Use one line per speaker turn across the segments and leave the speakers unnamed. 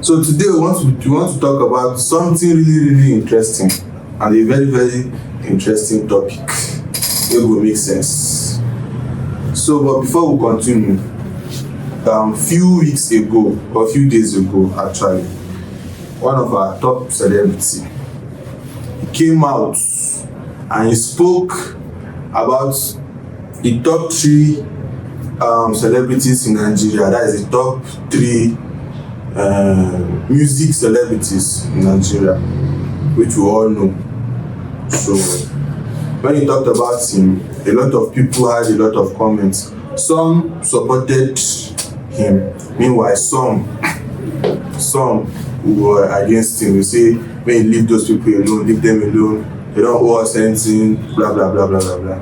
So today we want to talk about something really interesting and a very interesting topic. It will make sense. So, but before we continue, few weeks ago or a few days ago, actually, one of our top celebrities came out and he spoke about the top 3 celebrities in Nigeria. That is the top 3 music celebrities in Nigeria, which we all know. So when he talked about him, a lot of people had a lot of comments. Some supported him, meanwhile some who were against him. They say, when you leave those people alone, leave them alone, they don't owe us anything, blah blah blah blah blah blah.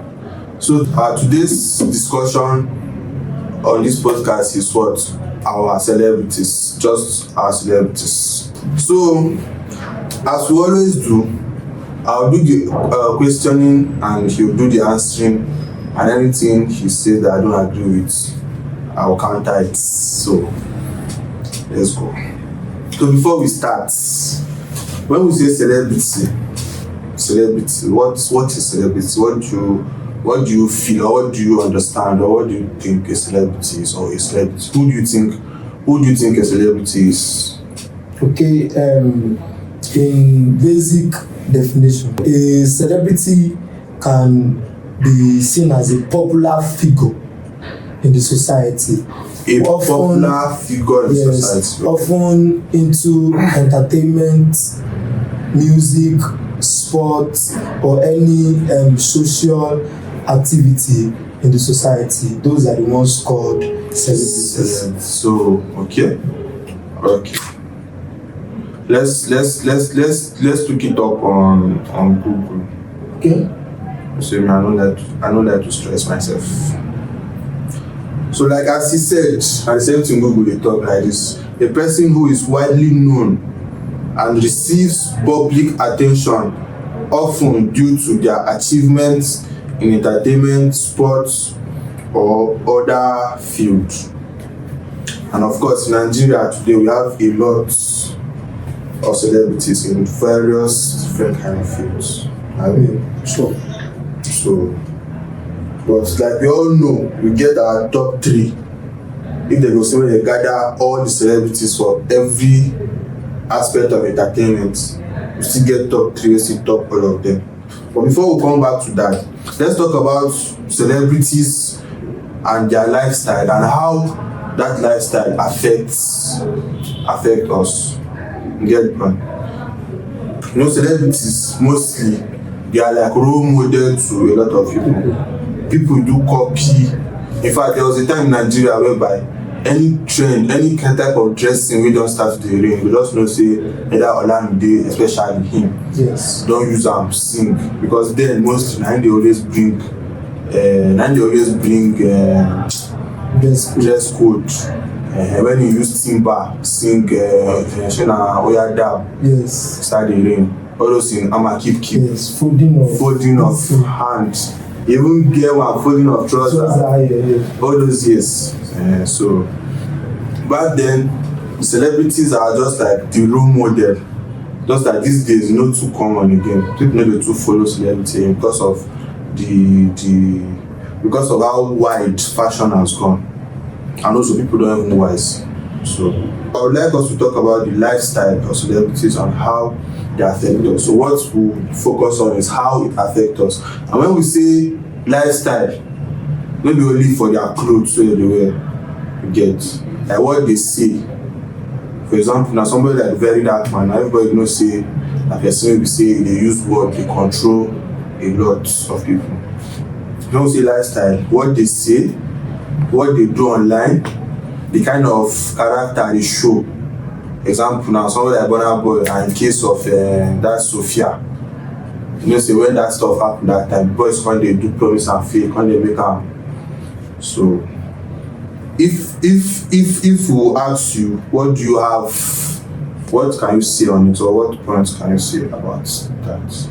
So today's discussion on this podcast is what? Our celebrities, just our celebrities. So as we always do, I'll do the questioning and he'll do the answering, and anything he says that I don't agree with, I'll counter it. So let's go. So before we start, when we say celebrity, what is celebrity? What do you feel, or what do you understand, or what do you think a celebrity is, or a celebrity? Who do you think a celebrity is?
Okay, in basic definition, a celebrity can be seen as a popular figure in the society.
Popular figure in society.
Often into entertainment, music, sports, or any social activity in the society. Those are the ones called celebrities.
So okay. Let's look it up on Google.
Okay.
So I know that to stress myself. So like as he said, and the same thing Google they talk like this: a person who is widely known and receives public attention, often due to their achievements in entertainment, sports, or other fields. And of course, in Nigeria today, we have a lot of celebrities in various different kind of fields. I mean,
sure.
So, but like we all know, we get our top 3. If they go somewhere, they gather all the celebrities for every aspect of entertainment, we still get top 3, we still top all of them. But before we come back to that, let's talk about celebrities and their lifestyle and how that lifestyle affects us. You get it, man? You know, celebrities mostly, they are like role model to a lot of people. People do copy. In fact, there was a time in Nigeria whereby any trend, any type of dressing we don't start to the ring, we just know say either Olamide, especially him,
yes,
don't use sing, because then mostly they always bring dress code. When you use timber, sing Shena Oya Dab,
yes,
start the ring. All those things, I'ma keep.
Yes, folding
of hands. Even get one folding of trousers. All those years. So back then, celebrities are just like the role model. Just like these days, not too common again. People know they too follow celebrity because of because of how wide fashion has gone, and also people don't even know why. So I would like us to talk about the lifestyle of celebrities and how they affect us. So what we focus on is how it affects us. And when we say lifestyle, maybe only for their clothes so they wear, you get like what they say. For example, now somebody like very dark man, everybody knows say like person will say they use word, they control a lot of people. You don't say lifestyle, what they say, what they do online, the kind of character they show. Example now, somebody like Burna Boy, and in case of that Sophia, you know, say when that stuff happened that time, boys when they do promise and fake, when they make them. So if we ask you, what do you have, what can you say on it, or what points can you say about that?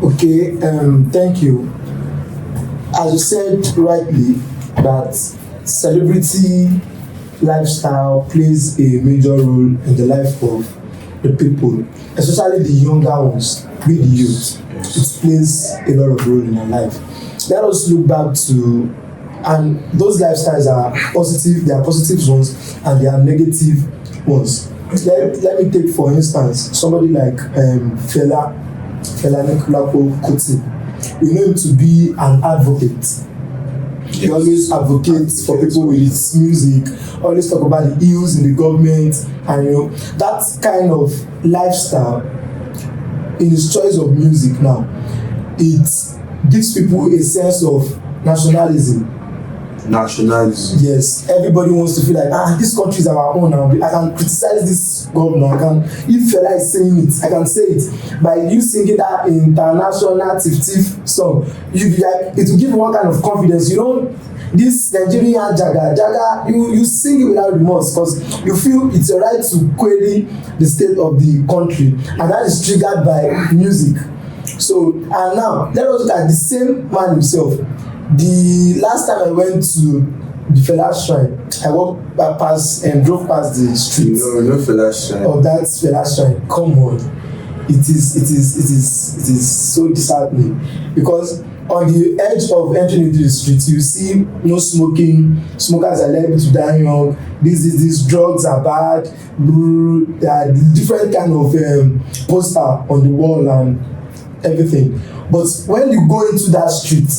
Okay, thank you. As you said rightly, that celebrity lifestyle plays a major role in the life of the people, especially the younger ones, with the youth. It plays a lot of role in their life. Let us look back to, and those lifestyles are positive, they are positive ones and they are negative ones. Let me take for instance somebody like Fela Kuti. We know him to be an advocate. He always advocates for people with his music, always talk about the ills in the government, and that kind of lifestyle in his choice of music now, it gives people a sense of nationalism. Yes, everybody wants to feel like this country is our own now. I can criticize this governor. If Fela is saying it, I can say it. By you singing that international tif song, it will give one kind of confidence. This Nigerian jaga, you sing it without remorse because you feel it's your right to query the state of the country, and that is triggered by music. So, and now let us look at the same man himself. The last time I went to the Fela shrine, I walked past and drove past the streets
no Fela shrine.
Of that Fela shrine. Come on, it is so disheartening because on the edge of entering into the street, you see no smoking. Smokers are liable to die young. These drugs are bad. There are different kind of poster on the wall and everything. But when you go into that street,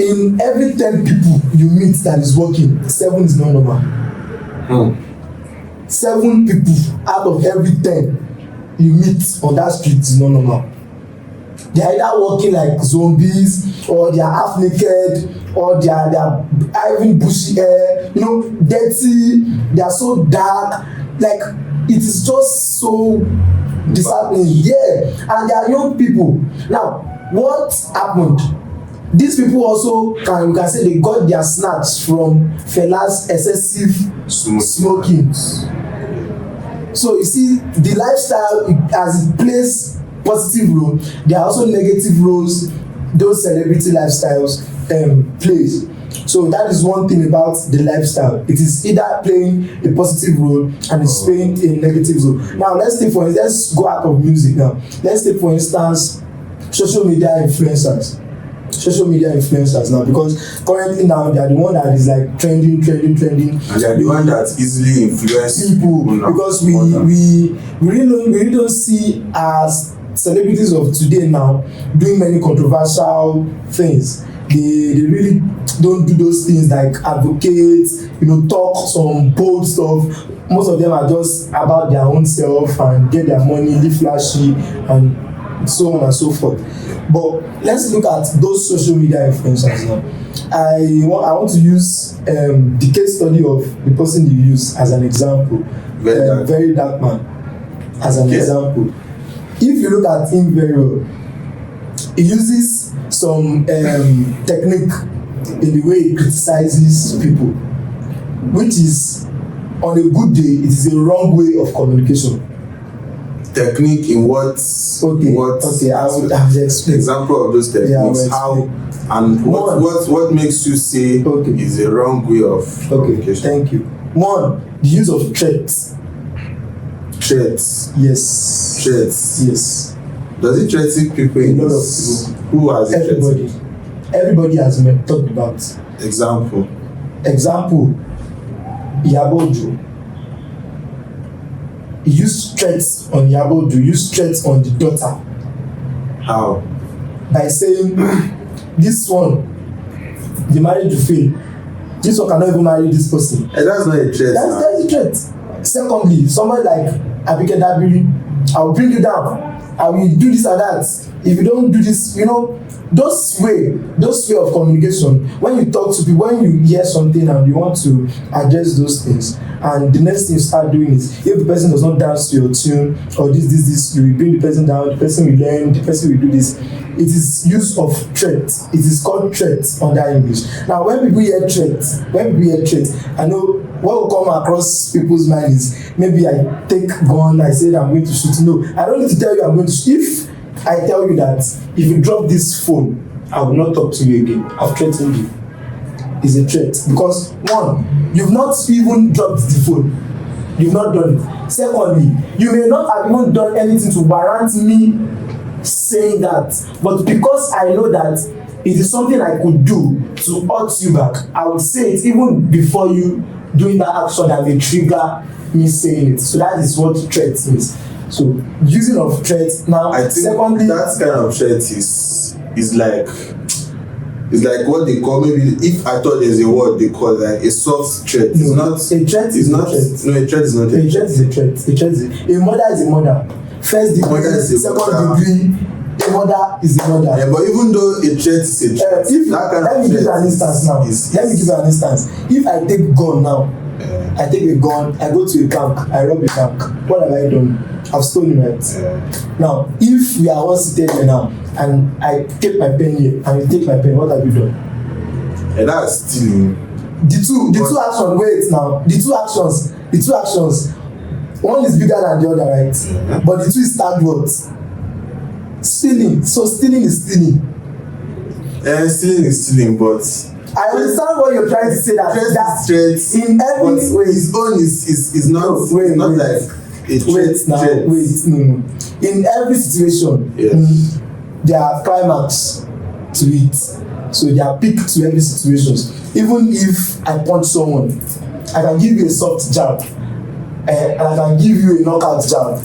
in every 10 people you meet that is working, 7 is not normal. 7 people out of every 10 you meet on that street is not normal. They are either walking like zombies, or they are half naked, or they are having bushy hair, dirty. They are so dark. Like, it is just so disheartening. Yeah, and they are young people. Now, what happened? These people also we can say they got their snatch from Fela's excessive smoking. So you see, the lifestyle, as it plays positive role, there are also negative roles those celebrity lifestyles plays. So that is one thing about the lifestyle. It is either playing a positive role and it's playing a negative role. Now let's go out of music now. Let's take for instance social media influencers now, because currently now they are the one that is like trending, and
they are the one that easily influence
people because we really don't see as celebrities of today now doing many controversial things. They really don't do those things like advocate, talk some bold stuff. Most of them are just about their own self and get their money, live flashy, and so on and so forth. But let's look at those social media influencers now. I want to use the case study of the person you use as an example. Very dark man as an example. If you look at him very well, he uses some technique in the way he criticizes people, which is, on a good day, it is a wrong way of communication.
Technique in what?
Okay, I would explain.
Example of those techniques, how and what makes you say is a wrong way of communication?
Thank you. One, the use of threats.
Threats.
Yes.
Threats.
Yes.
Does it threaten people?
A lot of people.
Who has it?
Everybody has been talked about.
Example,
Yabojo. He used threats on Yabojo, used threats on the daughter.
How?
By saying, this one, the marriage will fail. This one cannot even marry this person.
And that's not a threat.
That's a threat. Secondly, someone like Abike Dabiri, I will bring you down. I will do this and that. If you don't do this, those way of communication, when you talk to people, when you hear something and you want to address those things, and the next thing you start doing is, if the person does not dance to your tune or this, you will bring the person down, the person will learn, the person will do this. It is use of threat. It is called threat under English. Now when people hear threat, I know what will come across people's mind is, maybe I take gun, I say that I'm going to shoot. No, I don't need to tell you I'm going to shoot. If I tell you that if you drop this phone, I will not talk to you again, I've threatened you. is a threat because one, you've not even dropped the phone, you've not done it. Secondly, you may not have even done anything to warrant me saying that, but because I know that it is something I could do to hurt you back, I would say it even before you doing that action that may trigger me saying it. So that is what threat is. So using of threat now.
I think secondly, that kind of threat is like what they call, maybe if I thought there's a word they call like a soft threat.
No,
it's not
a threat is not a threat.
No, a threat is not a threat.
A threat is a threat. A threat is a murder is a murder. First degree, second degree, a murder is a murder.
Yeah, but even though a threat is a threat,
let me give you an instance now. Let me give you an instance. If I take gun now, I take a gun, I go to a bank, I rob a bank. What have I done? I've stolen, right? Now, if we are all seated here now, and I take my pen here, and you take my pen, what have you done?
Yeah, that's stealing.
The two actions. Wait now. The two actions. One is bigger than the other, right?
Yeah.
But the two is tagged what? Stealing. So stealing is stealing.
Stealing is stealing, but
I understand what you're trying to say. That
threat
in every way,
his own is not like a threat.
Wait, no. In every situation,
yes.
There are climax to it. So there are peak to every situation. Even if I punch someone, I can give you a soft jab, and I can give you a knockout jab.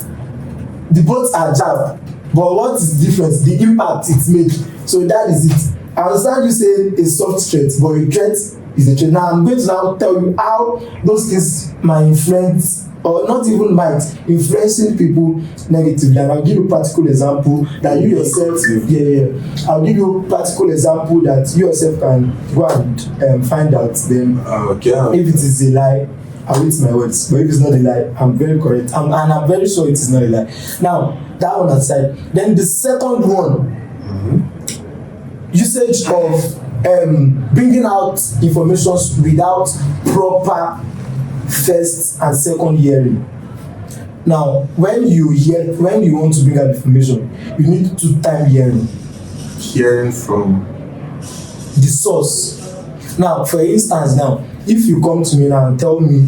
The both are jab, but what is the difference? The impact it makes. So that is it. I understand you saying a soft threat, but a threat is a threat. Now I'm going to now tell you how those things might influence, or not even might, influencing people negatively. And I'll give you a practical example that you yourself, I'll give you a practical example that you yourself can go and find out. Then, if it is a lie, I'll eat my words. But if it's not a lie, I'm very correct. And I'm very sure it is not a lie. Now, that one aside. Then the second one, usage of bringing out information without proper first and second hearing. Now, when you want to bring out information, you need two-time hearing.
Hearing from
the source. Now, for instance, now, if you come to me now and tell me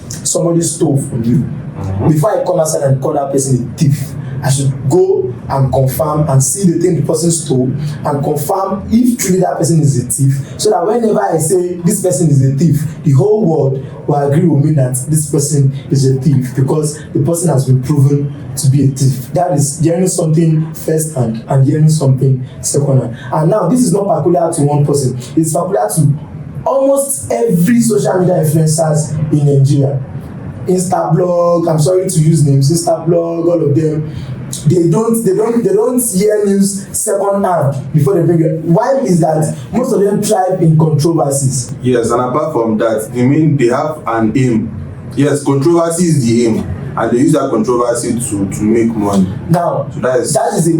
somebody stole from you, before I come outside and call that person a thief, I should go and confirm and see the thing the person stole and confirm if truly that person is a thief, so that whenever I say this person is a thief, the whole world will agree with me that this person is a thief because the person has been proven to be a thief. That is hearing something first hand and hearing something second hand. And now this is not peculiar to one person, it's peculiar to almost every social media influencers in Nigeria. Instablog, I'm sorry to use names, Instablog, all of them, they don't hear news second hand before they bring it. Why is that? Most of them thrive in controversies.
Yes, and apart from that, they have an aim. Yes, controversy is the aim, and they use that controversy to make money.
Now,
so that is a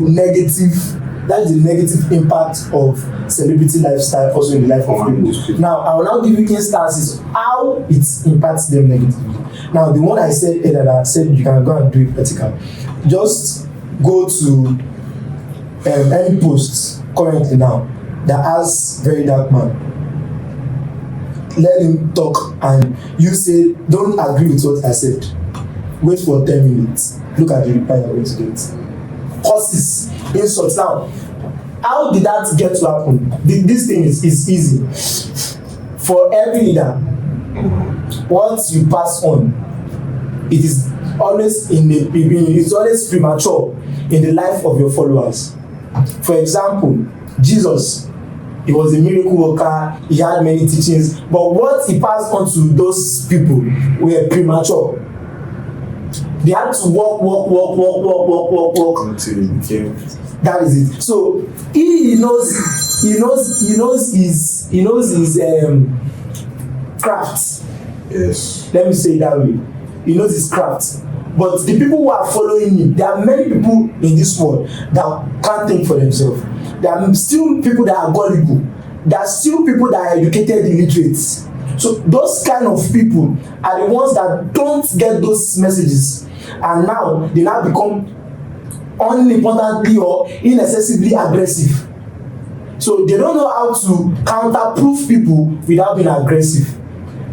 negative impact of celebrity lifestyle also in the life of people. Now, I will now give you instances how it impacts them negatively. Now, the one I said earlier that I said you can go and do it practical. Just go to any post currently now that has very dark man. Let him talk and you say, don't agree with what I said. Wait for 10 minutes. Look at the reply you're going to get. Curses, insults. Now, how did that get to happen? This thing is easy. For every leader, once you pass on, it is always it's always premature in the life of your followers. For example, Jesus, he was a miracle worker, he had many teachings, but what he passed on to those people were premature. They had to walk
until he became.
That is it. So he knows his craft.
Yes.
Let me say it that way. He knows his craft. But the people who are following him, there are many people in this world that can't think for themselves. There are still people that are gullible. There are still people that are educated illiterates. So those kind of people are the ones that don't get those messages, and now they now become unimportantly or inaccessibly aggressive. So they don't know how to counterproof people without being aggressive.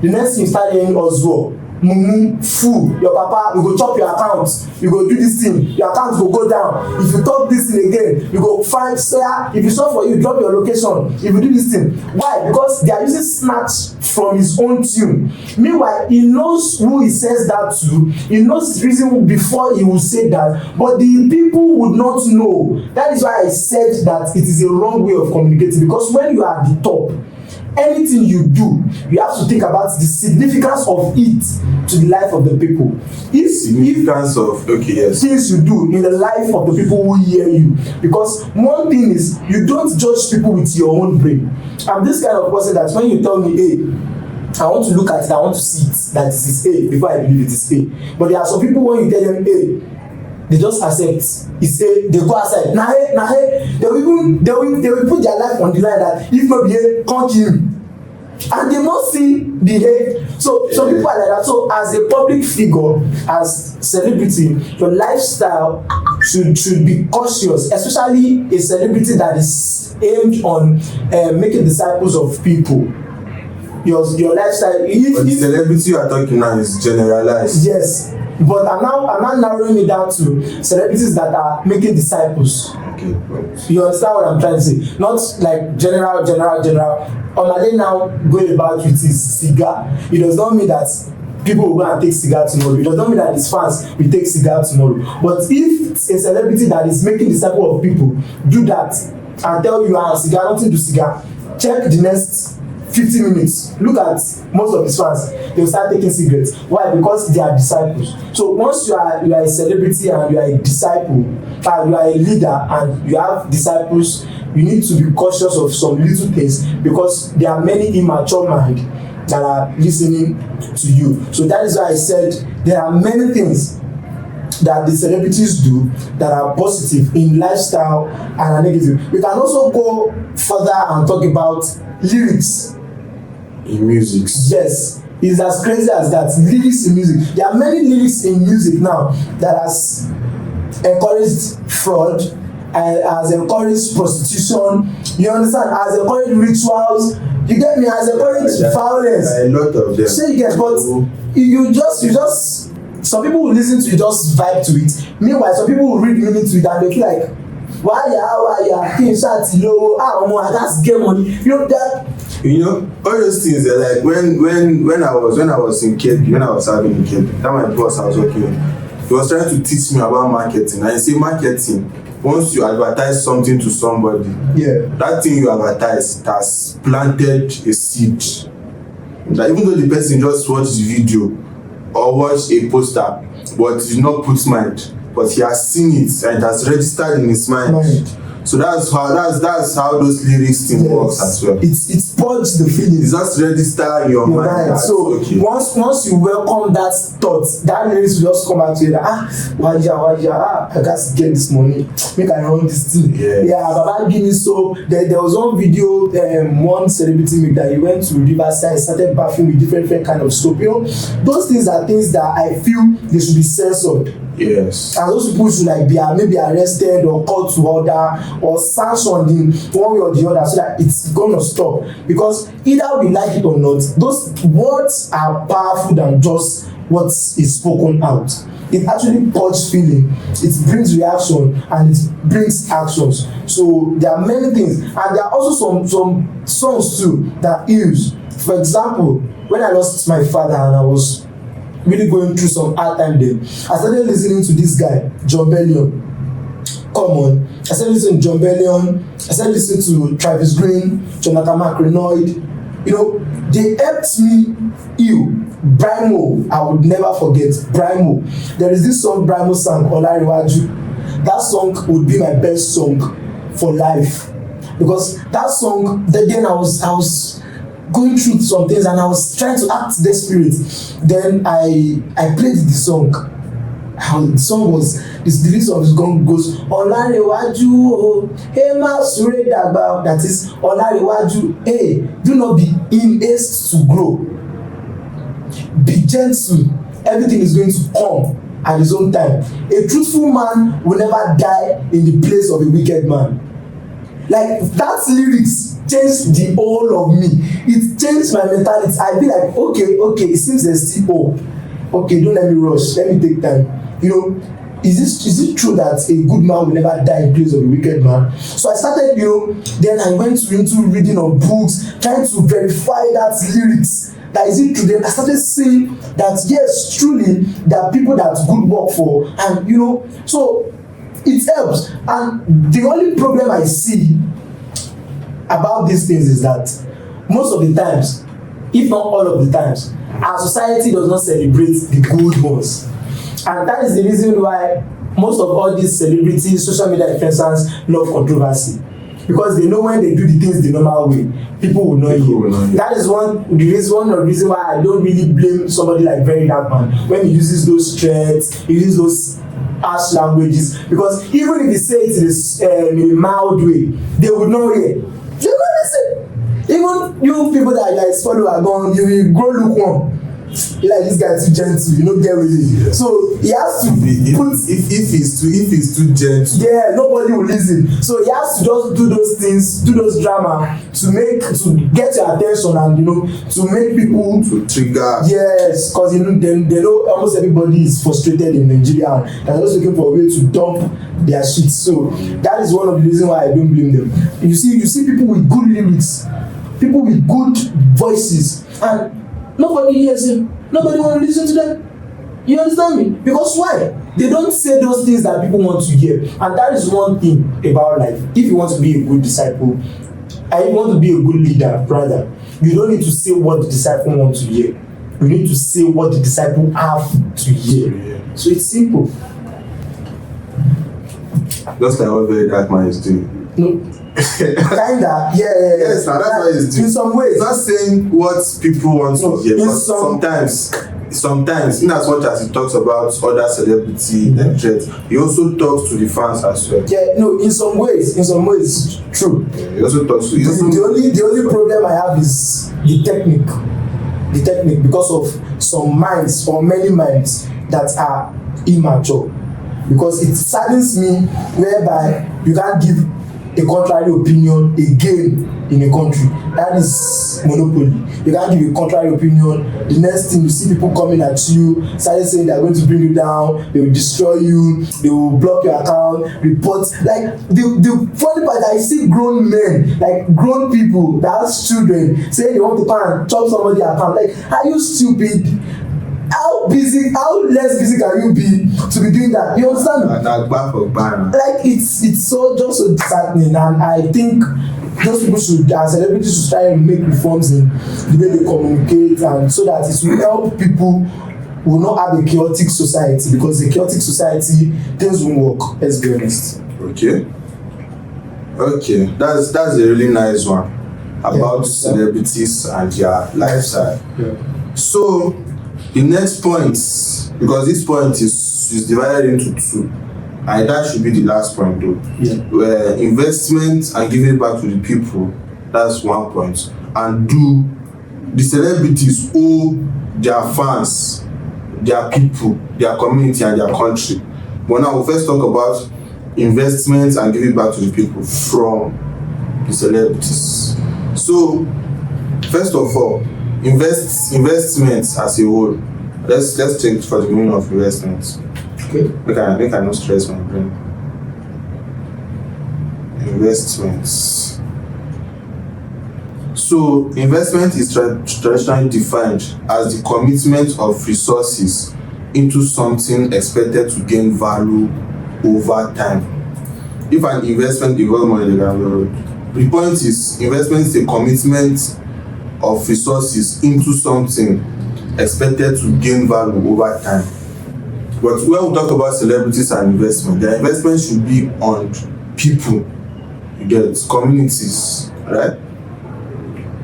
The next thing you start hearing Oswald, mumu, fool, your papa, we go chop your account, you go do this thing, your account go down. If you talk this thing again, you go find Sarah. If it's not for you, drop your location. If you do this thing, why? Because they are using snatch from his own tune. Meanwhile, he knows who he says that to. He knows the reason before he will say that, but the people would not know. That is why I said that it is a wrong way of communicating, because when you are at the top, anything you do, you have to think about the significance of it to the life of the people.
Significance of, okay, yes,
things you do in the life of the people who hear you. Because one thing is, you don't judge people with your own brain. I'm this kind of person that when you tell me A, I want to look at it, I want to see it, that this is A before I believe it is A. But there are some people, when you tell them A, they just accept. It's A, they go outside. Nah, they will put their life on the line that if not be A, can't kill him. And they not see the A. So some people are like that. So as a public figure, as celebrity, your lifestyle should be cautious, especially a celebrity that is aimed on making disciples of people. Your lifestyle.
But the celebrity you are talking now is generalized.
Yes. But I'm now narrowing it down to celebrities that are making disciples.
Okay.
You understand what I'm trying to say? Not like general. Omale now going about with his cigar. It does not mean that people will go and take cigar tomorrow. It does not mean that his fans will take cigar tomorrow. But if a celebrity that is making disciples of people do that and tell you, cigar, nothing to cigar, check the next 50 minutes. Look at most of his fans, they will start taking cigarettes. Why? Because they are disciples. So once you are a celebrity and you are a disciple, and you are a leader and you have disciples, you need to be cautious of some little things, because there are many immature minds that are listening to you. So that is why I said there are many things that the celebrities do that are positive in lifestyle and are negative. We can also go further and talk about lyrics
in music.
Yes, it's as crazy as that. Lyrics in music. There are many lyrics in music now that has encouraged fraud and has encouraged prostitution. You understand? Has encouraged rituals. You get me? Has encouraged violence.
A lot of them.
So you get, but you just some people will listen to it, just vibe to it. Meanwhile, some people will read meaning to it and they feel like, why ya kí n ṣáà ti lówó, ọmọ I gats get money. You know that.
You know, all those things are like when I was in KB, when I was serving in KB, that my boss I was working with, he was trying to teach me about marketing. And he say marketing, once you advertise something to somebody, that thing you advertise has planted a seed. That even though the person just watched the video or watched a poster, but did not put mind, but he has seen it and it has registered in his mind. So that's how those lyrics thing works as well.
It's purge the feelings.
It's just register in your mind.
So okay. once you welcome that thought, that lyrics will just come back to you like, waja, I got to get this money, make I run this thing. Baba give me so. There was one video, one celebrity make that he went to Riverside, started bathing with different kind of soap. You know, those things are things that I feel they should be censored.
Yes.
And those people should like be maybe arrested or called to order or sanctioned in one way or the other, so that it's gonna stop. Because either we like it or not, those words are powerful than just what is spoken out. It actually purges feeling, it brings reaction, and it brings actions. So there are many things, and there are also some songs too that use. For example, when I lost my father and I was really going through some hard time there, I started listening to this guy, John Bellion. Come on. I started listening to John Bellion. I started listening to Travis Green, Jonathan McReynolds. You know, they helped me heal. Brimo, I would never forget. Brimo. There is this song Brimo sang, Olariwaju. That song would be my best song for life. Because that song, then I was going through some things and I was trying to act desperate. Then I played the song. The song was, the lyrics of the song goes, Olariwaju, hey ma sure dagba. That is, Olariwaju, hey, do not be in haste to grow. Be gentle. Everything is going to come at his own time. A truthful man will never die in the place of a wicked man. Like that lyrics changed the whole of me. It changed my mentality. I be like, okay, it seems there's still hope. Okay, don't let me rush, let me take time. You know, is it true that a good man will never die in place of a wicked man? So I started, then I went into reading of books, trying to verify that lyrics. That is it true? Then I started seeing that yes, truly there are people that good work for, and so it helps. And the only problem I see about these things is that most of the times, if not all of the times, our society does not celebrate the good ones. And that is the reason why most of all these celebrities, social media influencers love controversy. Because they know when they do the things the normal way, people will know you. That is one of the reason why I don't really blame somebody like Very Dark Man when he uses those threats, he uses those harsh languages. Because even if he says it in a mild way, they would not hear. They will not listen. Even you people that are his follower gone, you go lukewarm. You like this guy too gentle, get with it. So he has to put
if he's too gentle.
Yeah, nobody will listen. So he has to just do those things, do those drama to get your attention and to make people
to trigger.
Yes, because they know almost everybody is frustrated in Nigeria and they're just looking for a way to dump their shit. So that is one of the reasons why I don't blame them. You see people with good lyrics, people with good voices, and nobody hears them. Nobody want to listen to them. You understand me? Because why? They don't say those things that people want to hear. And that is one thing about life. If you want to be a good disciple, and you want to be a good leader, rather, you don't need to say what the disciple wants to hear. You need to say what the disciple have to hear. So it's simple.
Just like what Very Dark Man is doing.
No. Kinda, yeah.
Yes, now that's what he's doing.
In some ways.
He's not saying what people want to hear, but sometimes, in as much as he talks about other celebrity and threats, he also talks to the fans as well.
Yeah, no, in some ways, true.
Yeah, he also talks to
the only problem I have is the technique, because of some minds or many minds that are immature. Because it saddens me whereby you can't give a contrary opinion again in a country. That is monopoly. You can't give a contrary opinion. The next thing you see people coming at you, starting saying they're going to bring you down, they will destroy you, they will block your account, report. Like the funny part, I see grown men, like grown people that have children, saying they want to come and chop somebody's account. Like, are you stupid? How less busy can you be to be doing that? You understand? Like it's so disheartening, and I think those people as celebrities should try and make reforms in the way they communicate, and so that it will help people who will not have a chaotic society, because a chaotic society things won't work. Let's be honest.
Okay, that's a really nice one about celebrities and their lifestyle. So the next point, because this point is divided into two, and that should be the last point though. Where investment and giving back to the people, that's one point. And do the celebrities owe their fans, their people, their community and their country? But now we'll first talk about investment and giving back to the people from the celebrities. So first of all, investments as a whole. Let's take for the meaning of investments.
Okay.
Make I not stress my brain. Investments. So investment is traditionally defined as the commitment of resources into something expected to gain value over time. If an investment involves money, the point is investment is a commitment of resources into something expected to gain value over time. But when we talk about celebrities and investment, their investment should be on people, you get communities, right?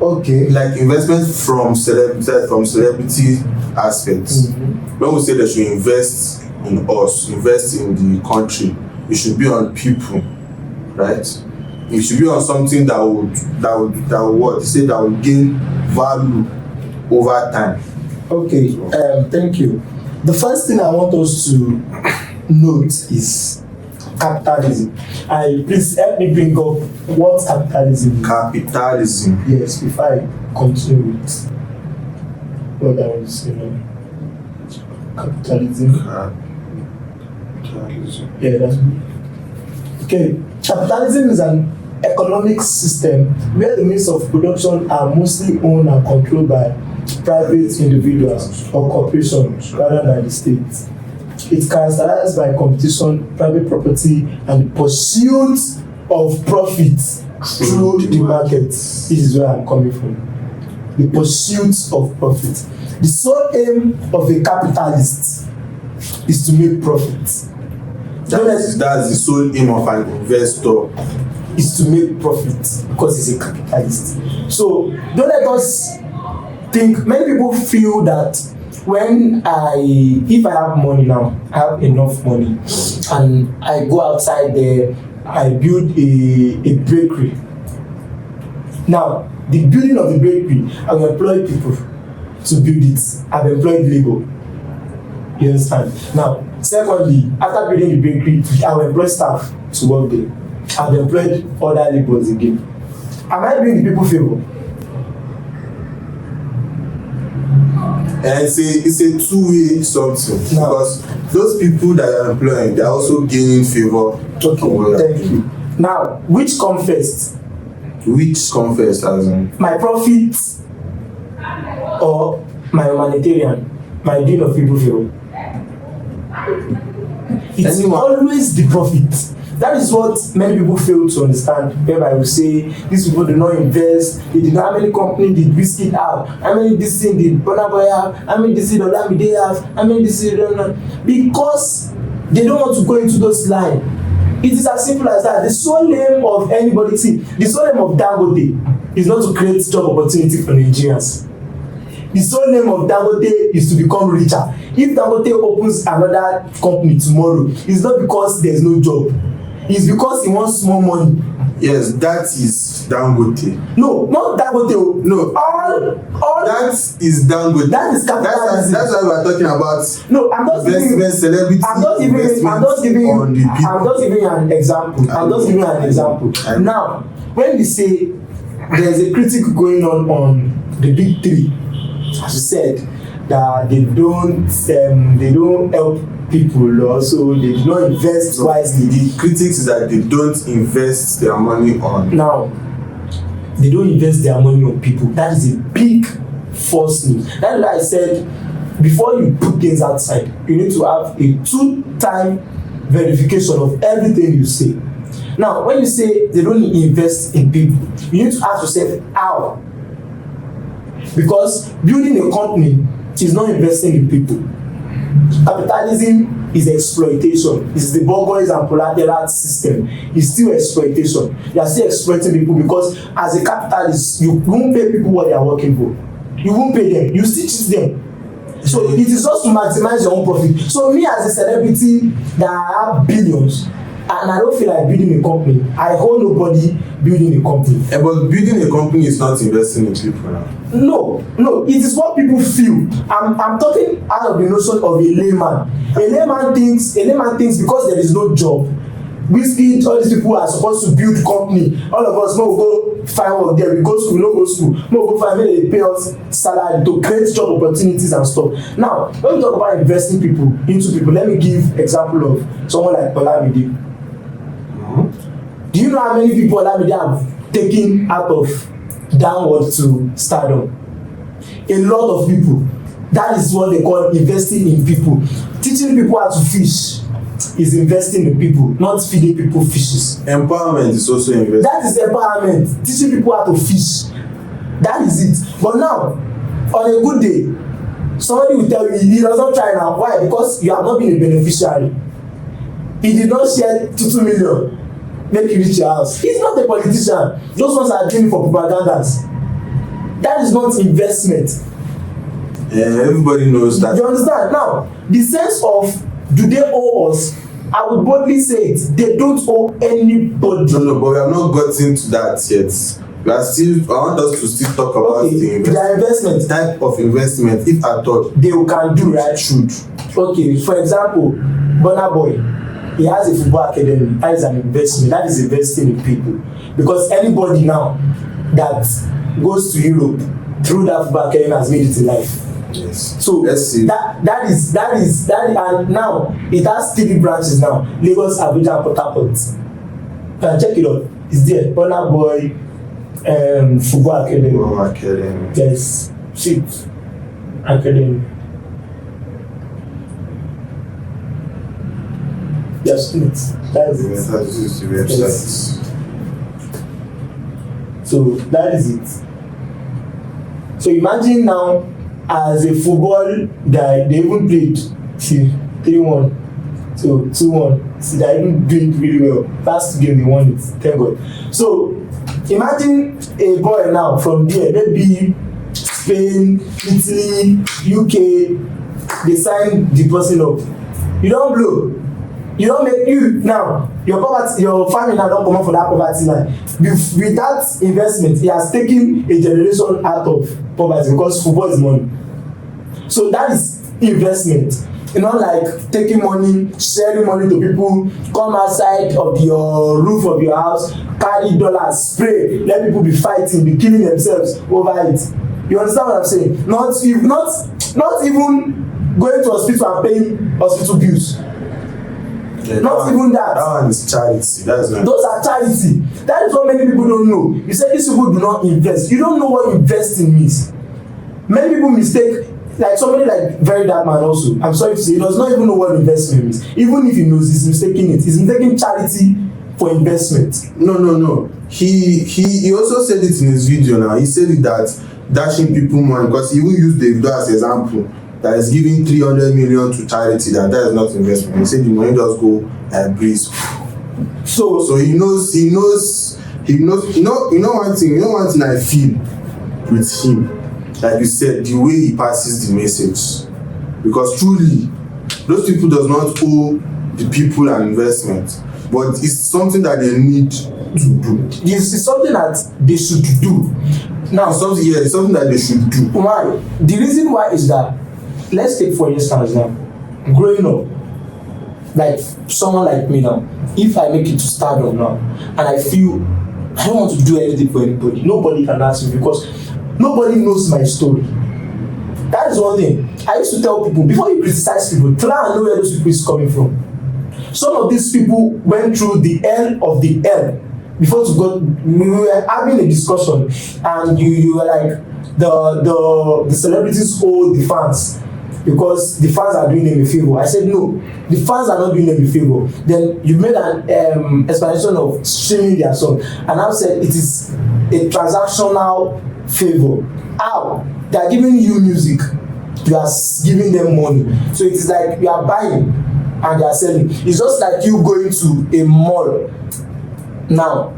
Okay.
Like investment from celebrity aspects. When we say they should invest in us, invest in the country, it should be on people, right? It should be on something that would what? Say that would gain value over time.
Okay, thank you. The first thing I want us to note is capitalism. Please help me bring up what capitalism is.
Capitalism.
Yes, before I continue with what I want to say now. Capitalism.
Capitalism.
Yeah, that's good. Okay, capitalism is an economic system where the means of production are mostly owned and controlled by private individuals or corporations rather than the state. It's characterized by competition, private property, and the pursuit of profit through the market. This is where I'm coming from. The pursuit of profit. The sole aim of a capitalist is to make profit.
That's the sole aim of an investor.
Is to make profit because he's a capitalist. So don't let us think. Many people feel that if I have money now, I have enough money, and I go outside there, I build a bakery. Now, the building of the bakery, I will employ people to build it. I've employed labor. You understand? Now, secondly, after building the bakery, I will employ staff to work there. I've employed other laborers again. Am I doing the people favor?
And it's a two-way something.
No.
Because those people that are employing, they are also gaining favor.
Okay, thank you. Now, which come first?
Which come first, as in?
My profit or my humanitarian? My doing of people favor? It's always the profit. That is what many people fail to understand. Whereby we say these people do not invest. They did not. How many companies did Biscuit have? How many this thing did Burna Boy have? How many this thing Olamide have? How many this thing don't know? Because they don't want to go into those lines. It is as simple as that. The sole aim of anybody, the sole aim of Dangote is not to create job opportunity for Nigerians. The sole name of Dangote is to become richer. If Dangote opens another company tomorrow, it's not because there's no job. It's because he wants more money.
Yes, that is Dangote.
No, not Dangote.
No,
all
that is Dangote.
That is capitalism.
That's why we are talking about.
No, I'm just giving.
Celebrity.
I'm just giving
on the people.
I'm just giving an example. Now, when we say there's a critic going on the big three, as you said, that they don't help people, also they do not invest wisely.
The critics is that they don't invest their money on.
Now, they don't invest their money on people. That is a big false news. That's why I said before you put things outside, you need to have a 2-time verification of everything you say. Now, when you say they don't invest in people, you need to ask yourself how. Because building a company is not investing in people. Capitalism is exploitation. It's the bourgeois and proletariat system. It's still exploitation. You are still exploiting people because as a capitalist, you won't pay people what they are working for. You won't pay them. You still cheat them. So it is just to maximize your own profit. So me as a celebrity that I have billions and I don't feel like building a company, I hold nobody building a company.
But building a company is not investing in people now.
No, it is what people feel. I'm talking out of the notion of a layman. A layman thinks because there is no job, Whiskey, all these people are supposed to build company. All of us no go find work there. We go school, no go school, no go find make they pay us salary to create job opportunities and stuff. Now, when we talk about investing people into people, let me give example of someone like Olamide. Do you know how many people Olamide have taken out of downward to stardom? A lot of people. That is what they call investing in people. Teaching people how to fish is investing in people, not feeding people fishes.
Empowerment is also investing.
That is empowerment. Teaching people how to fish. That is it. But now, on a good day, somebody will tell you he does not try now. Why? Because you have not been a beneficiary. He did not share 2 million. Make you reach your house. He's not a politician. Those ones are doing for propagandas. That is not investment.
Everybody knows that.
You understand? Now, the sense of do they owe us? I would boldly say it. They don't owe anybody.
No, but we have not gotten to that yet. We are still. I want us to still talk about the
investment
type of investment, if at all.
They can do right.
Should.
Okay, for example, Burna Boy. he has a football academy. That is an investment. That is investing in people. Because anybody now that goes to Europe through that football academy has made it in life.
Yes.
So that is and now it has 3 branches now: Lagos, Abuja, and Port Harcourt. Can check it out. It's there. Burna Boy football academy.
Football academy.
Yes. Shit. Academy. Yes, it. That is it.
That is the website.
Yes. So that is it. So imagine now, as a football guy, they even played 3-1, so 2-1. See, they even doing really well. Last game they won it, thank God. So imagine a boy now from there, maybe Spain, Italy, UK, they sign the person up. You don't blow. You don't make you now. Your poverty, your family now don't come out for that poverty line. With that investment, he has taken a generation out of poverty because football is money. So that is investment. You know, like taking money, sharing money to people, come outside of your roof of your house, carry dollars, spray, let people be fighting, be killing themselves over it. You understand what I'm saying? Not even going to hospital and paying hospital bills.
Yeah,
not even that.
That one is charity. That is not.
Those are charity. That is what many people don't know. You say these people do not invest. You don't know what investing means. Many people mistake, like somebody like Very Dark Man also. I'm sorry to say, he does not even know what investment means. Even if he knows, he's mistaking it. He's mistaking charity for investment.
No. He also said it in his video now. He said it that dashing people money, because he even used the video as an example. That is giving 300 million to charity, that is not investment. He said the money just go and breeze. So he knows you know one thing I feel with him, like you said, the way he passes the message. Because truly, those people does not owe the people an investment, but it's something that they need to do.
Yes, it's something that they should do. Now,
it's something that they should do.
Why? The reason why is that, let's take for instance now, growing up, like someone like me now, if I make it to stardom now, and I feel I don't want to do anything for anybody, nobody can ask me because nobody knows my story. That is one thing. I used to tell people, before you criticize people, try and know where those people is coming from. Some of these people went through the L of the L before to go. We were having a discussion, and you were like, the celebrities owe the fans because the fans are doing them a favor. I said no, the fans are not doing them a favor. Then you made an explanation of streaming their song, and I said it is a transactional favor. How? They are giving you music, you are giving them money, so it is like you are buying and they are selling. It's just like you going to a mall. Now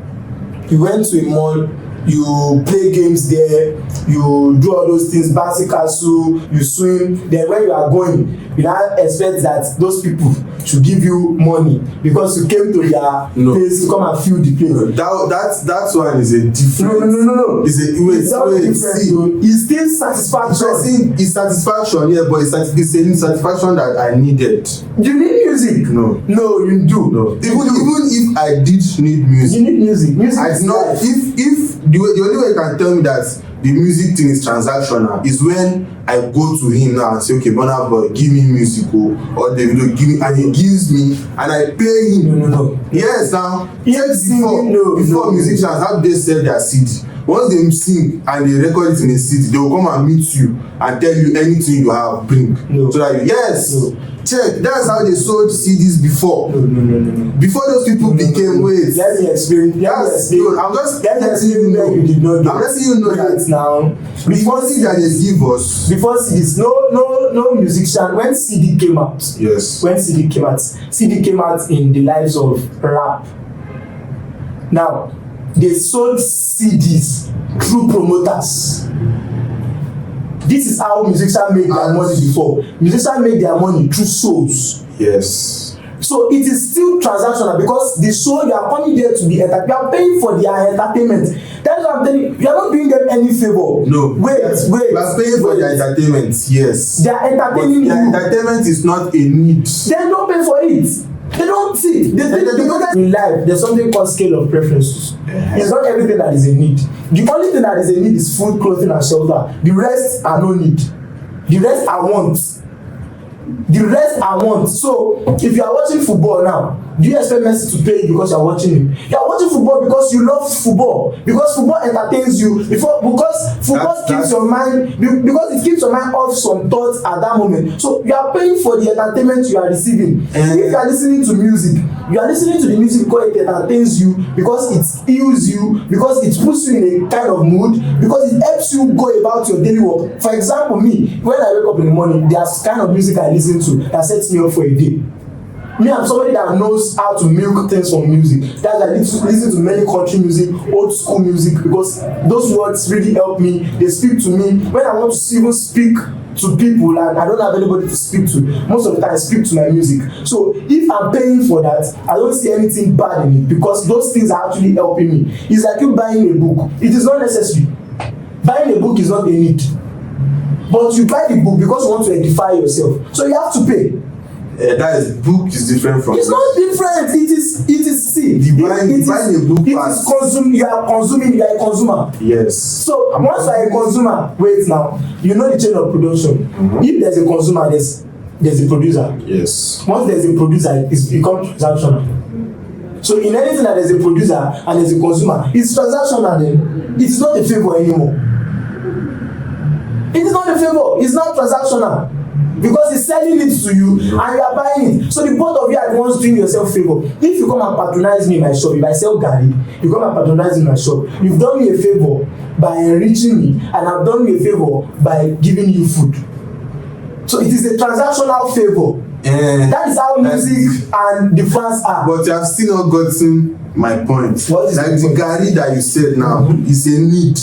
you went to a mall, you play games there, you do all those things, bouncy castle, you swim. Then when you are going, you now expect that those people should give you money because you came to their place to come and fill the place.
No, that one is a different.
No.
It's still
satisfaction.
It's satisfaction, yeah, but it's a satisfaction that I needed.
You need music.
No,
you do.
No. Even if I did need music,
you need music.
I did not. If the only way you can tell me that the music thing is transactional is when I go to him now and say, okay, Burna Boy, give me music, or Davido, give me, and he gives me, and I pay him.
No.
Yes, now.
Before
musicians, how do they sell their CD? Once they sing and they record it in a CD, they will come and meet you and tell you anything you have, bring. So that check. That's how they sold CDs before.
No.
Before those people became ways.
Let me explain.
I'm just letting you know.
You did not
I'm letting you know that
now.
Before CD that they give us.
Before CDs, no musician. When CD came out.
Yes.
When CD came out in the lives of rap. Now, they sold CDs through promoters. This is how musicians make their money before. Musicians make their money through shows.
Yes.
So it is still transactional because the show, you are coming there to be entertained. You are paying for their entertainment. That's what I'm telling you. You are not doing them any favor.
No.
Wait.
You are paying for their entertainment, yes.
They are entertaining you.
Their entertainment is not a need.
Then don't pay for it. They don't see. They in life, there's something called scale of preferences. It's not everything that is a need. The only thing that is a need is food, clothing, and shelter. The rest are no need. The rest are wants. The rest are wants. So if you are watching football now, do you expect Messi to pay you because you are watching him? You are watching football because you love football, because football entertains you, because football keeps your mind, because it keeps your mind off some thoughts at that moment. So you are paying for the entertainment you are receiving. If you are listening to music, you are listening to the music because it entertains you, because it heals you, because it puts you in a kind of mood, because it helps you go about your daily work. For example, me, when I wake up in the morning, there's kind of music I listen to that sets me up for a day. Me, I'm somebody that knows how to milk things from music. That's why I listen to many country music, old school music, because those words really help me. They speak to me. When I want to even speak to people and I don't have anybody to speak to, most of the time I speak to my music. So if I'm paying for that, I don't see anything bad in it, because those things are actually helping me. It's like you buying a book. It is not necessary. Buying a book is not a need. But you buy the book because you want to edify yourself. So you have to pay.
That is, book is different from.
It's not different. It is see.
Buying a book.
It is consume. You are consuming. You are a consumer.
Yes.
So once you are a consumer, wait now. You know the chain of production. If there's a consumer, there's a producer.
Yes.
Once there's a producer, it's become transactional. So in anything that there's a producer and there's a consumer, it's transactional. Then it is not a favor anymore. It is not a favor. It's not transactional. Because he's selling it to you and you are buying it. So the both of you are the ones doing yourself favor. If you come and patronize me in my shop, if I sell garri, you come and patronize me in my shop, you've done me a favor by enriching me, and I've done you a favor by giving you food. So it is a transactional favor. That is how music and the fans are.
But you have still not gotten my point.
What is
like the garri that you said now is a need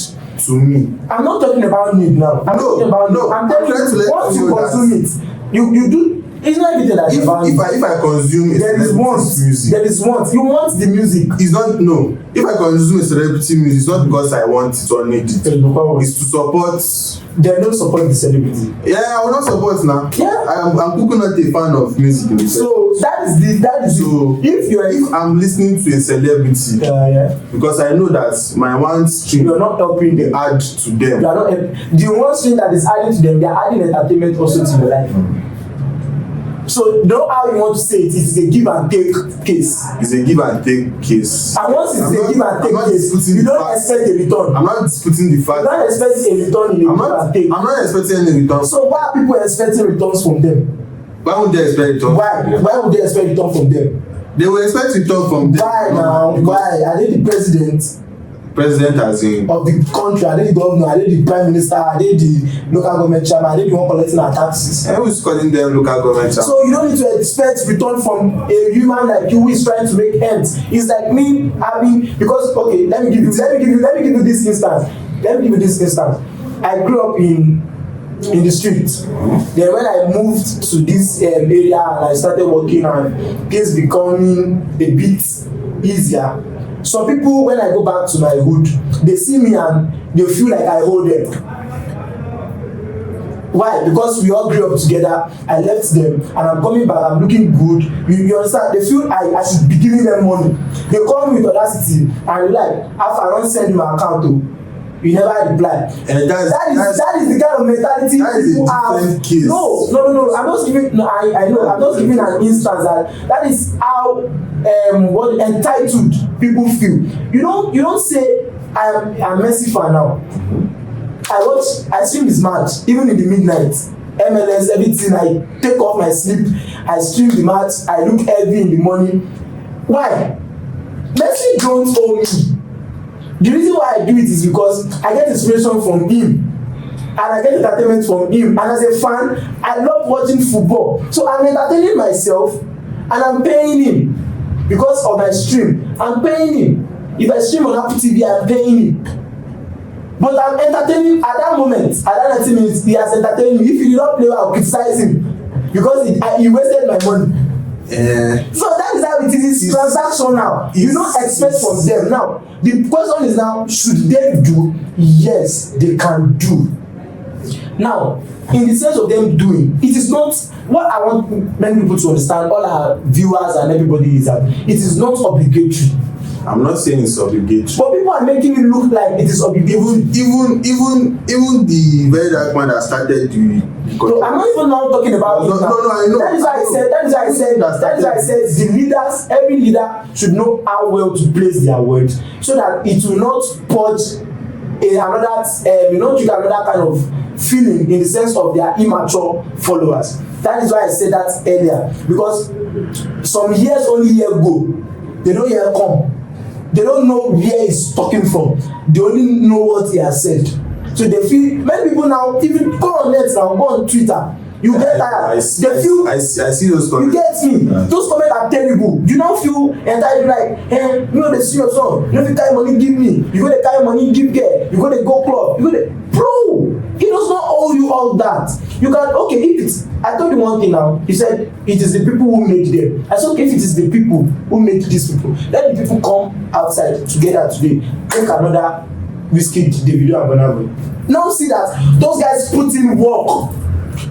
to me.
I'm not talking about need now. I'm talking about
no.
I'm telling you, once you consume it, you do. It's not everything that you value.
If I consume
there is want.
Music,
there is want. You want the music.
It's not no. If I consume a celebrity music, it's not because I want it or need it. It's to support.
They don't support the celebrity.
Yeah, I will not support now.
Yeah.
I'm not a fan of music.
So that is
so if I'm listening to a celebrity, because I know that my one stream,
you're not helping them.
Add to them.
You are not the one stream that is adding to them. They are adding entertainment also to your life. So know how you want to say it. It is a give and take case.
It's a give and take case.
And once it's a give and take case, you don't expect a return.
I'm not disputing the fact.
You don't expect a return in a give and take.
I'm not expecting any return.
So why are people expecting returns from them?
Why would they expect return?
Why would they expect return from them?
They will expect return from them.
Why now? Why? Are they the president?
President as in
of the country? Are they the governor? Are they the prime minister? Are they the local government chairman? Are they the one collecting our taxes?
And who's calling them local government chairman?
So you don't need to expect return from a human like you who is trying to make ends. It's like me having, because okay, let me give you this instance. I grew up in the street. Then when I moved to this area and I started working and things becoming a bit easier. Some people, when I go back to my hood, they see me and they feel like I hold them. Why? Because we all grew up together. I left them and I'm coming back. I'm looking good. You understand? They feel I should be giving them money. They call me with audacity and they're like, after I don't send you my account to, you never reply. And that is the kind of mentality people have.
Case.
No. I'm just giving. No, I know. I'm just giving an instance that is how what entitled people feel. You don't say I'm Messi fan now. I stream his match even in the midnight. MLS, everything. I take off my sleep. I stream the match. I look heavy in the morning. Why? Messi don't owe me. The reason why I do it is because I get inspiration from him and I get entertainment from him, and as a fan I love watching football, so I'm entertaining myself and I'm paying him because of my stream. I'm paying him. If I stream on Apple TV, I'm paying him, but I'm entertaining at that moment. At that 90 minutes he has entertained me. If he did not play well, I'll criticize him because he wasted my money. So that is how it is. It's transactional. You don't expect from them. Now the question is now, should they do? Yes, they can do. Now, in the sense of them doing, it is not what I want many people to understand, all our viewers and everybody, is that it is not obligatory.
I'm not saying it's obligatory.
But people are making it look like it is obligatory.
Even the very dark man that started the
So I'm not even now talking about
no,
it now.
no, I know.
That is why I said the leaders, every leader should know how well to place their words so that it will not purge another kind of feeling in the sense of their immature followers. That is why I said that earlier, because some years only here go, they don't hear come. They don't know where he's talking from. They only know what he has said. So they feel, many people now, even go on net now, go on Twitter, you get tired.
I see those comments.
You get me? Those comments are terrible. You don't feel entitled like, you know, they see your son. You know, the kind of money give me. You go the kind of money give girl. You go the go club. You go the bro. He does not owe you all that. You can, okay, if it's, I told you one thing now. He said it is the people who made them. I said, okay, if it is the people who made these people, let the people come outside together today, take another whiskey, Davido and Bonabo. Now see that those guys put in work.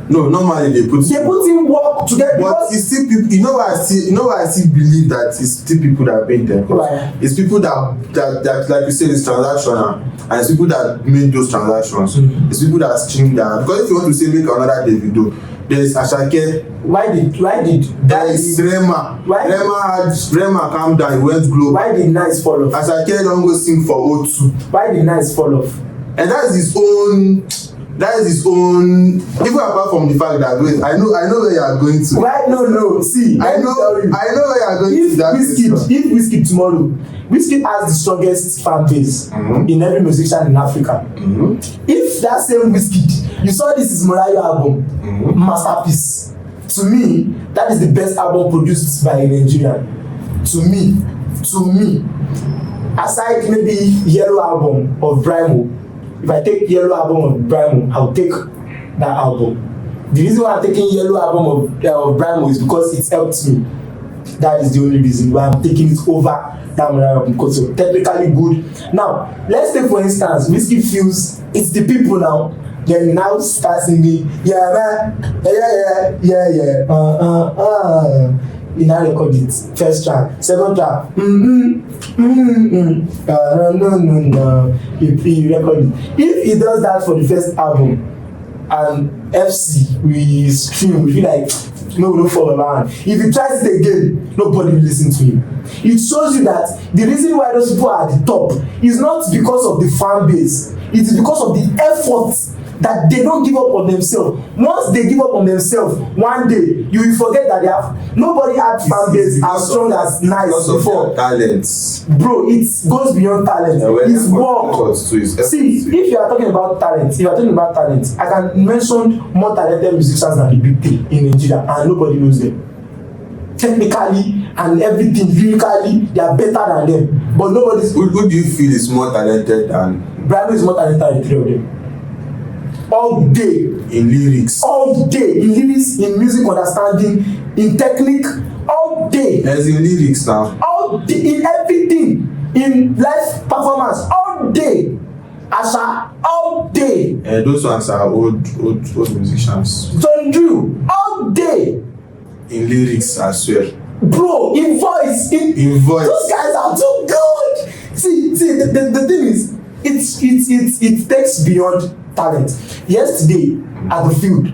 No, normally they put
in work together.
But it's still people. You know why I still believe that it's still people that made them.
Right.
It's people that like you said, it's transactional, and it's people that made those transactions. Mm-hmm. It's people that stream that. Because if you want to say make another Davido, there's Ashake.
Why did
there is Rema. Rema calm down, he went global.
Why did Nice fall off?
Ashake don't go sing for O2.
Why did Nice fall off?
And that is his own, even apart from the fact that, wait, I know where you are going to.
Why? No, see,
I know where you are going to.
If Wizkid tomorrow, Wizkid has the strongest fan base in every musician in Africa. If that same Wizkid, you saw this is Mariah album, masterpiece. To me, that is the best album produced by a Nigerian. To me, aside maybe Yellow album of Brimo. If I take Yellow album of Brimo, I'll take that album. The reason why I'm taking Yellow album of Brimo is because it helped me. That is the only reason why I'm taking it over that album, because it's technically good. Now, let's take for instance, Whiskey feels it's the people now. Then now start singing, yeah man, yeah. You now record it. First track, second track, no. You record it. If he does that for the first album and FC we stream, we feel like no, we don't fall around. If he tries it again, nobody will listen to him. It shows you that the reason why those people are at the top is not because of the fan base. It is because of the effort that they don't give up on themselves. Once they give up on themselves, one day you will forget that they have nobody had fan base as strong as Nice before.
Talents,
bro, it goes beyond talent. It's work. See, if you are talking about talent, I can mention more talented musicians than the big three in Nigeria, and nobody knows them. Technically and everything, lyrically, they are better than them, but nobody's.
Who do you feel is more talented than?
Brandon is more talented than the three of them. All day
in lyrics,
in music understanding, in technique, all day.
As in lyrics now.
All day, in everything, in live performance, all day. Asha, all day.
And those ones are old musicians.
John Drew, all day.
In lyrics as well.
Bro, in voice. Those guys are too good. See, the thing is, it takes beyond talent. Yesterday at the field,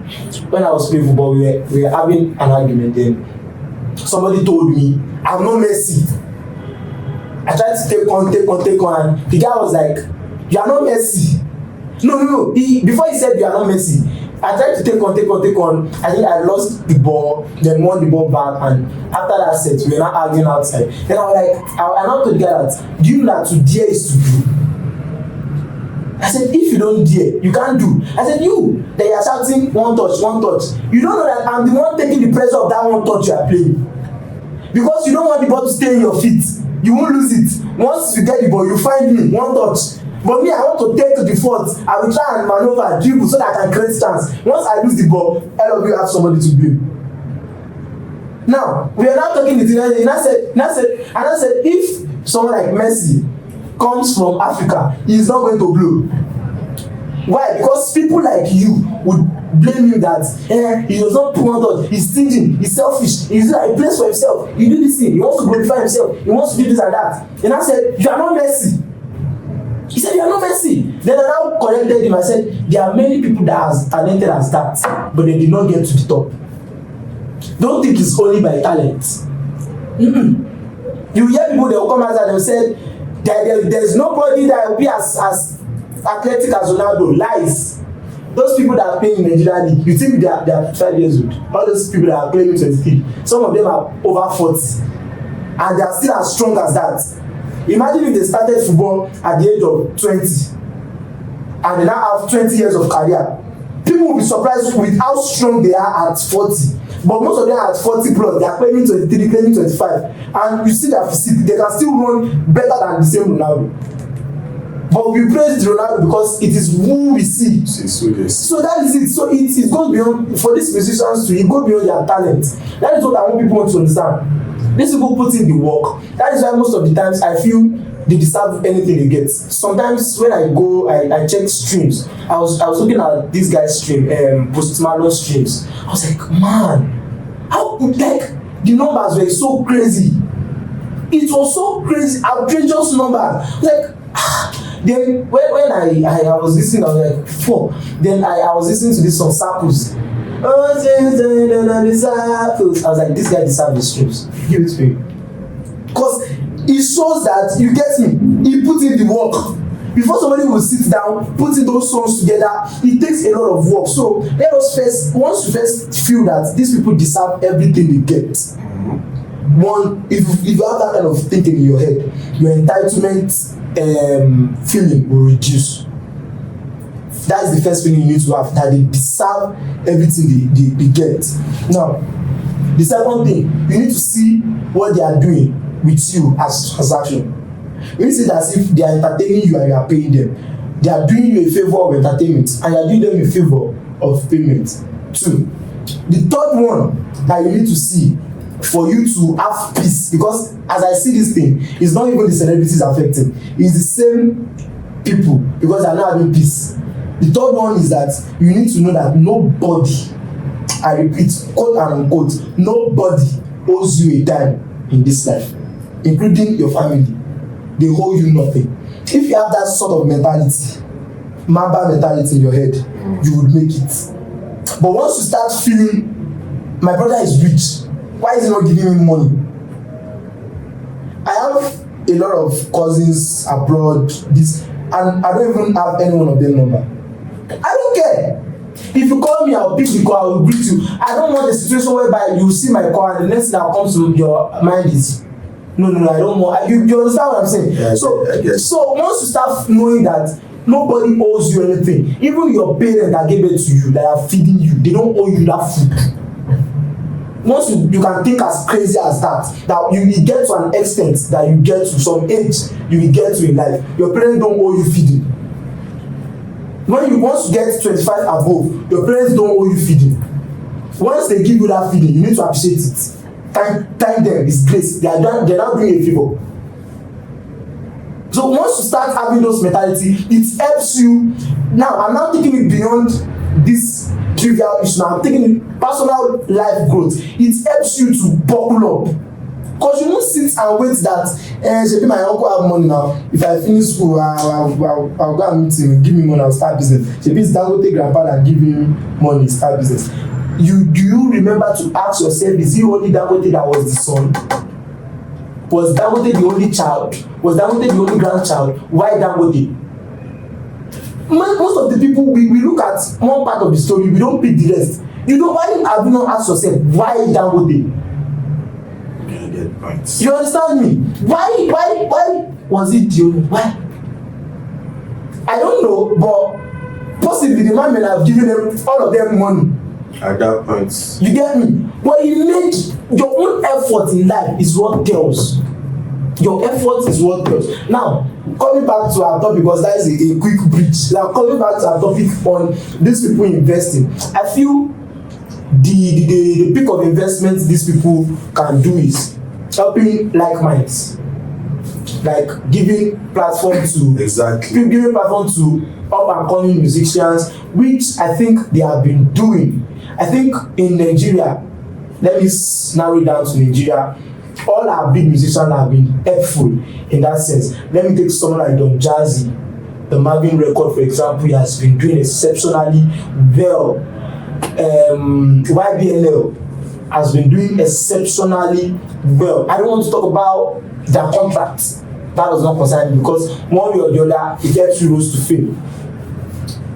when I was playing football, we were having an argument. Then somebody told me, I'm not Messi. I tried to take on, and the guy was like, you are not Messi. No. Before he said you are not Messi, I tried to take on. I think I lost the ball, then won the ball back, and after that set, we were not arguing outside. Then I was like, I now told the guy that, do you know that to dare is to do? I said, if you don't dare, you can't do. I said, you that you are shouting one touch. You don't know that I'm the one taking the pressure of that one touch you are playing. Because you don't want the ball to stay in your feet. You won't lose it. Once you get the ball, you find me, one touch. But me, I want to take to the front. I will try and maneuver, dribble so that I can create chance. Once I lose the ball, all of you have somebody to blame. Now, we are now talking the thing, and I said, if someone like Messi comes from Africa, he is not going to blow. Why? Because people like you would blame you that he does not put on God, he's stingy, he's selfish, he's like he plays for himself, he do this thing, he wants to glorify himself, he wants to do this and that. And I said, you are not mercy. He said, you are not mercy. Then I now corrected him. I said, there are many people that are as talented as that, but they did not get to the top. Don't think it's only by talent. You hear people, they will come out and they will say there's nobody that will be as athletic as Ronaldo. Lies. Those people that are playing in Nigeria league, you think they are 5 years old. All those people that are playing 23, some of them are over 40, and they are still as strong as that. Imagine if they started football at the age of 20 and they now have 20 years of career. People will be surprised with how strong they are at 40. But most of them are at 40 plus, they are playing 23, playing 25. And you see their physique, they can still run better than the same Ronaldo. But we praise Ronaldo because it is who we see. So that is it. So it goes beyond, for these musicians too, it goes beyond their talent. That is what I want people to understand. These people put in the work. That is why most of the times I feel they deserve anything they get. Sometimes when I go, I check streams. I was looking at this guy's stream, Post Malone streams. I was like, man, how like the numbers were so crazy. It was so crazy, outrageous numbers. Like, then when I was listening, I was like, fuck. Then I was listening to this song, Circles. I was like, this guy deserves the streams. Give it to me. Because it shows that, you get me, he put in the work. Before somebody will sit down, putting those songs together, it takes a lot of work. So let us first, once you first feel that these people deserve everything they get, one, if you have that kind of thinking in your head, your entitlement feeling will reduce. That's the first feeling you need to have, that they deserve everything they get. Now, the second thing, you need to see what they are doing with you as transaction. You need to see that as if they are entertaining you and you are paying them. They are doing you a favor of entertainment and you are doing them a favor of payment. 2. The third one that you need to see for you to have peace, because as I see this thing, it's not even the celebrities affected, it's the same people, because they are not having peace. The third one is that you need to know that nobody, I repeat, quote and unquote, nobody owes you a dime in this life, including your family. They owe you nothing. If you have that sort of mentality, Mamba mentality in your head, you would make it. But once you start feeling, my brother is rich, why is he not giving me money? I have a lot of cousins abroad, and I don't even have any one of them number. I don't care. If you call me, I'll pick the call, I will greet you. I don't want a situation whereby you see my call and the next thing that comes to your mind is, no, I don't want. You understand what I'm saying?
Yeah,
so once you start knowing that nobody owes you anything, even your parents that gave it to you, that are feeding you, they don't owe you that food. Once you can think as crazy as that you get to an extent that you get to some age, you will get to in life, your parents don't owe you feeding. Once you get 25 above, your parents don't owe you feeding. Once they give you that feeding, you need to appreciate it. Thank them, it's grace. They're not doing a favor. So once you start having those mentality, it helps you. Now I'm not taking it beyond this trivial issue. Now I'm taking it personal life growth. It helps you to buckle up. Because you won't sit and wait that maybe my uncle have money now. If I finish school, I'll go and meet him, give me money, I'll start business. Maybe it's Dangote grandpa that give him money, start business. Do you remember to ask yourself, is it only Dangote that was the son? Was Dangote the only child? Was Dangote the only grandchild? Why Dangote? Most of the people, we look at one part of the story, we don't pick the rest. Why have you not asked yourself, why Dangote? You understand me? Why was it the only? Why? I don't know, but possibly the man may have given them, all of them, money.
At that point. You
get me? But you made your own effort in life is what tells. Your effort is what tells. Now, coming back to our topic, because that is a quick bridge. Now, coming back to our topic on these people investing, I feel the peak of investment these people can do is helping like minds, like giving platform to up and coming musicians, which I think they have been doing. I think in Nigeria, let me narrow it down to Nigeria, all our big musicians have been helpful in that sense. Let me take someone like Don Jazzy, the Marvin record, for example. He has been doing exceptionally well. YBNL has been doing exceptionally well. I don't want to talk about their contracts. That does not concern me, because one way or the other, it helps you rose to fame.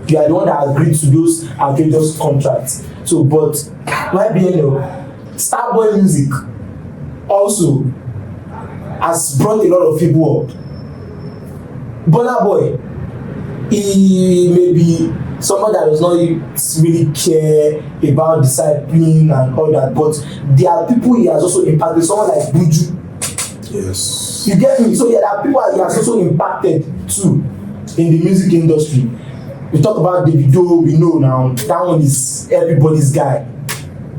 You are the one that agreed to those outrageous contracts. So, but YBNL, Starboy Music also has brought a lot of people up. Burna Boy, he may be someone that does not really care about discipline and all that, but there are people he has also impacted. Someone like Buju.
Yes.
You get me? So yeah, there are people he has also impacted too in the music industry. We talk about Davido, we know now that one is everybody's guy.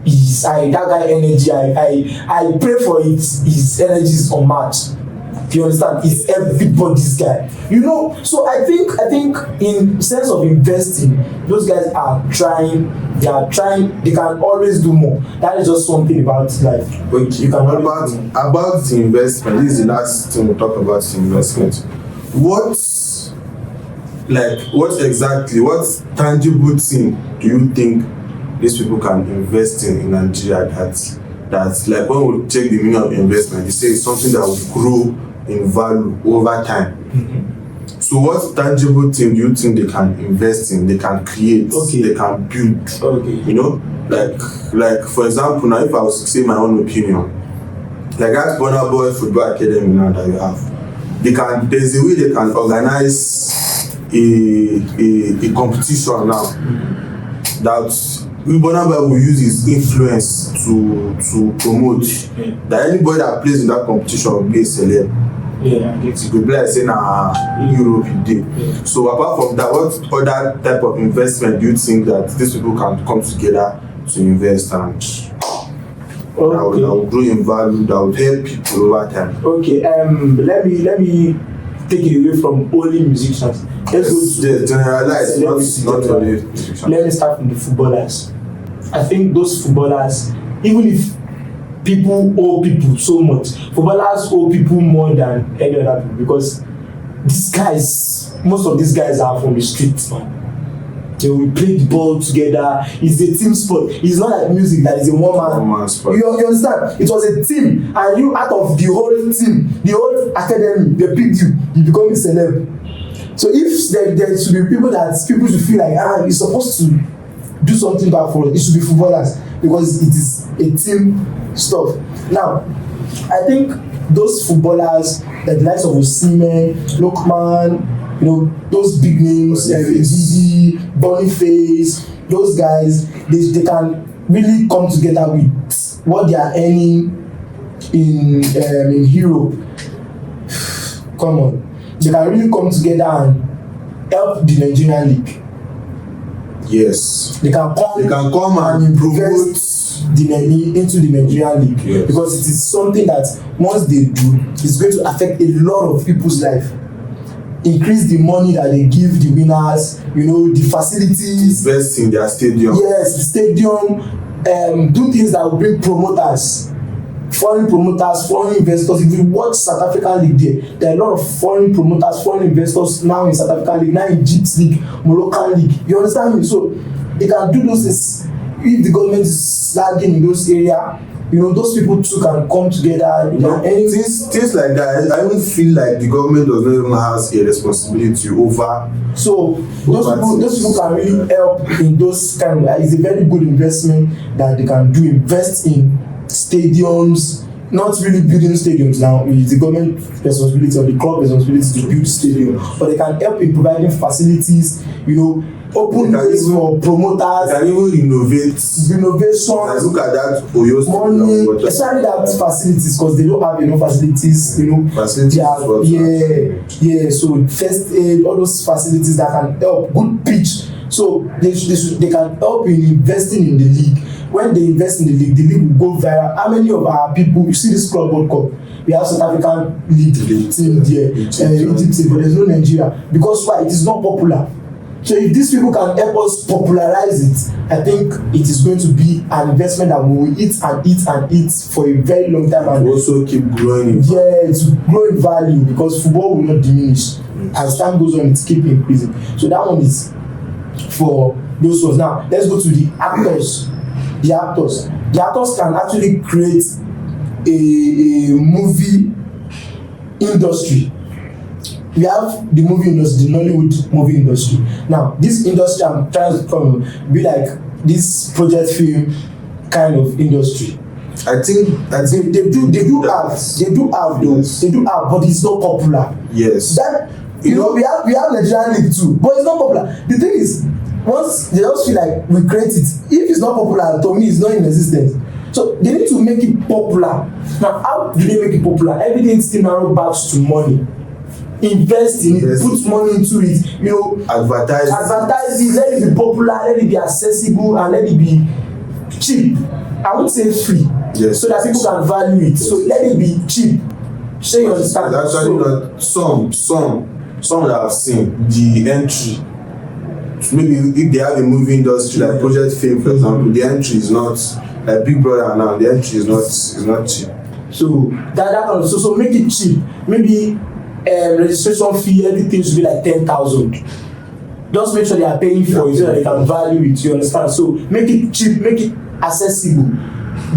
That guy energy, I pray for it. His energy is unmatched. You understand? He's everybody's guy. You know, so I think in sense of investing, those guys are trying. They can always do more. That is just something about life.
Okay.
You can
about the investment. This is the last thing we talk about, the investment. What tangible thing do you think these people can invest in Nigeria that's like, when we check the meaning of investment, they say it's something that will grow in value over time.
Mm-hmm.
So what tangible thing do you think they can invest in, they can create, they can build?
Okay.
You know, like for example, now if I was to say my own opinion, like that Burna Boy Football Academy now that you have, there's a way they can organize a competition now that Burna Boy will use his influence to promote that anybody that plays in that competition will be a celeb.
Yeah,
it could be like saying Europe day. Yeah. So apart from that, what other type of investment do you think that these people can come together to invest and that will grow in value, that will help people over time?
Okay, let me take it away from only musicians. Let's go to
generalize, not only musicians.
Let me start from the footballers. I think those footballers, even if people owe people so much, footballers owe people more than any other people, because most of these guys are from the streets, man. They will play the ball together. It's a team sport. It's not like music that is a one-man sport. You understand? It was a team, and you, out of the whole team, the whole academy, they picked you become a celeb. So if there should be people should feel like, you're supposed to do something back for us, it should be footballers, because it is a team stuff. Now, I think those footballers, like the likes of Osimhen, Lookman, you know, those big names, Didi, Boniface, those guys, they can really come together with what they are earning in Europe. Come on, they can really come together and help the Nigerian league.
Yes,
they can come and invest into the Nigerian league. Yes. Because it is something that once they do, it's going to affect a lot of people's life. Increase the money that they give the winners, you know, the facilities.
Invest in their stadium.
Yes, the stadium. Do things that will bring promoters, foreign investors. If you watch South African league, there are a lot of foreign promoters, foreign investors now in South African league, now in Egypt league, Moroccan league. You understand me? So they can do those things. If the government is lagging in those areas, you know, those people too can come together.
Things like that. I don't feel like the government does not even have a responsibility over.
So those people can really help in those kind of. It's a very good investment that they can do. Invest in stadiums, not really building stadiums now. It's the government responsibility or the club responsibility to build stadium, but they can help in providing facilities. You know, open ways for promoters.
They can even
renovation.
Look at that Oyo
money, especially that facilities, because they don't have enough facilities. You know, so first aid, all those facilities that can help. Good pitch. So they can help in investing in the league. When they invest in the league will go viral. How many of our people, you see this Club World Cup, we have South African league team there, Egypt, but there's no Nigeria. Because why? It is not popular. So if these people can help us popularize it, I think it is going to be an investment that we will eat and eat and eat for a very long time, and
also keep growing.
To grow in value, because football will not diminish. As time goes on, it keep increasing. So that one is for those ones. Now let's go to the actors. The actors can actually create a movie industry. We have the movie industry, the Nollywood movie industry. Now this industry, I'm trying to be like this project film kind of industry.
I think
they do have, but it's not popular.
Yes.
That you know, we have Nigerian League too, but it's not popular. The thing is, once they just feel like we create it, if it's not popular, to me it's not in existence. So they need to make it popular. Now how do they make it popular? Everything still narrow back to money. Invest in it, put money into it, you know, advertise it, let it be popular, let it be accessible, and let it be cheap. I would say free, so that people can value it. So let it be cheap. So you understand?
Actually, not some that I've seen the entry. Maybe if they have a movie industry like Project Fame, for example, the entry is not like Big Brother now. The entry is not cheap.
So that kind of so make it cheap. Maybe registration fee, everything should be like 10,000. Just make sure they are paying for it so that they can value it. You understand? So make it cheap, make it accessible.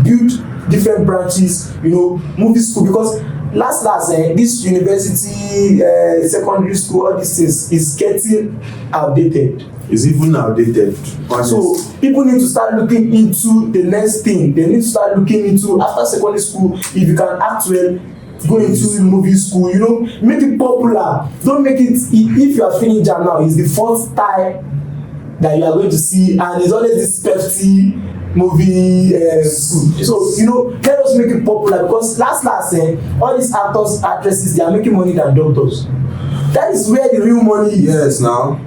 Build different branches. You know, movie school, because last this university, secondary school, all these things is getting outdated.
It's even outdated.
So people need to start looking into the next thing. They need to start looking into, after secondary school, if you can act well, go into movie school, you know, make it popular. Don't make it, if you are feeling jam now, it's the first time that you are going to see, and it's always this Pepsi movie school. So, you know, let us make it popular, because last all these actors, actresses, they are making money than doctors. That is where the real money is.
Yes, now.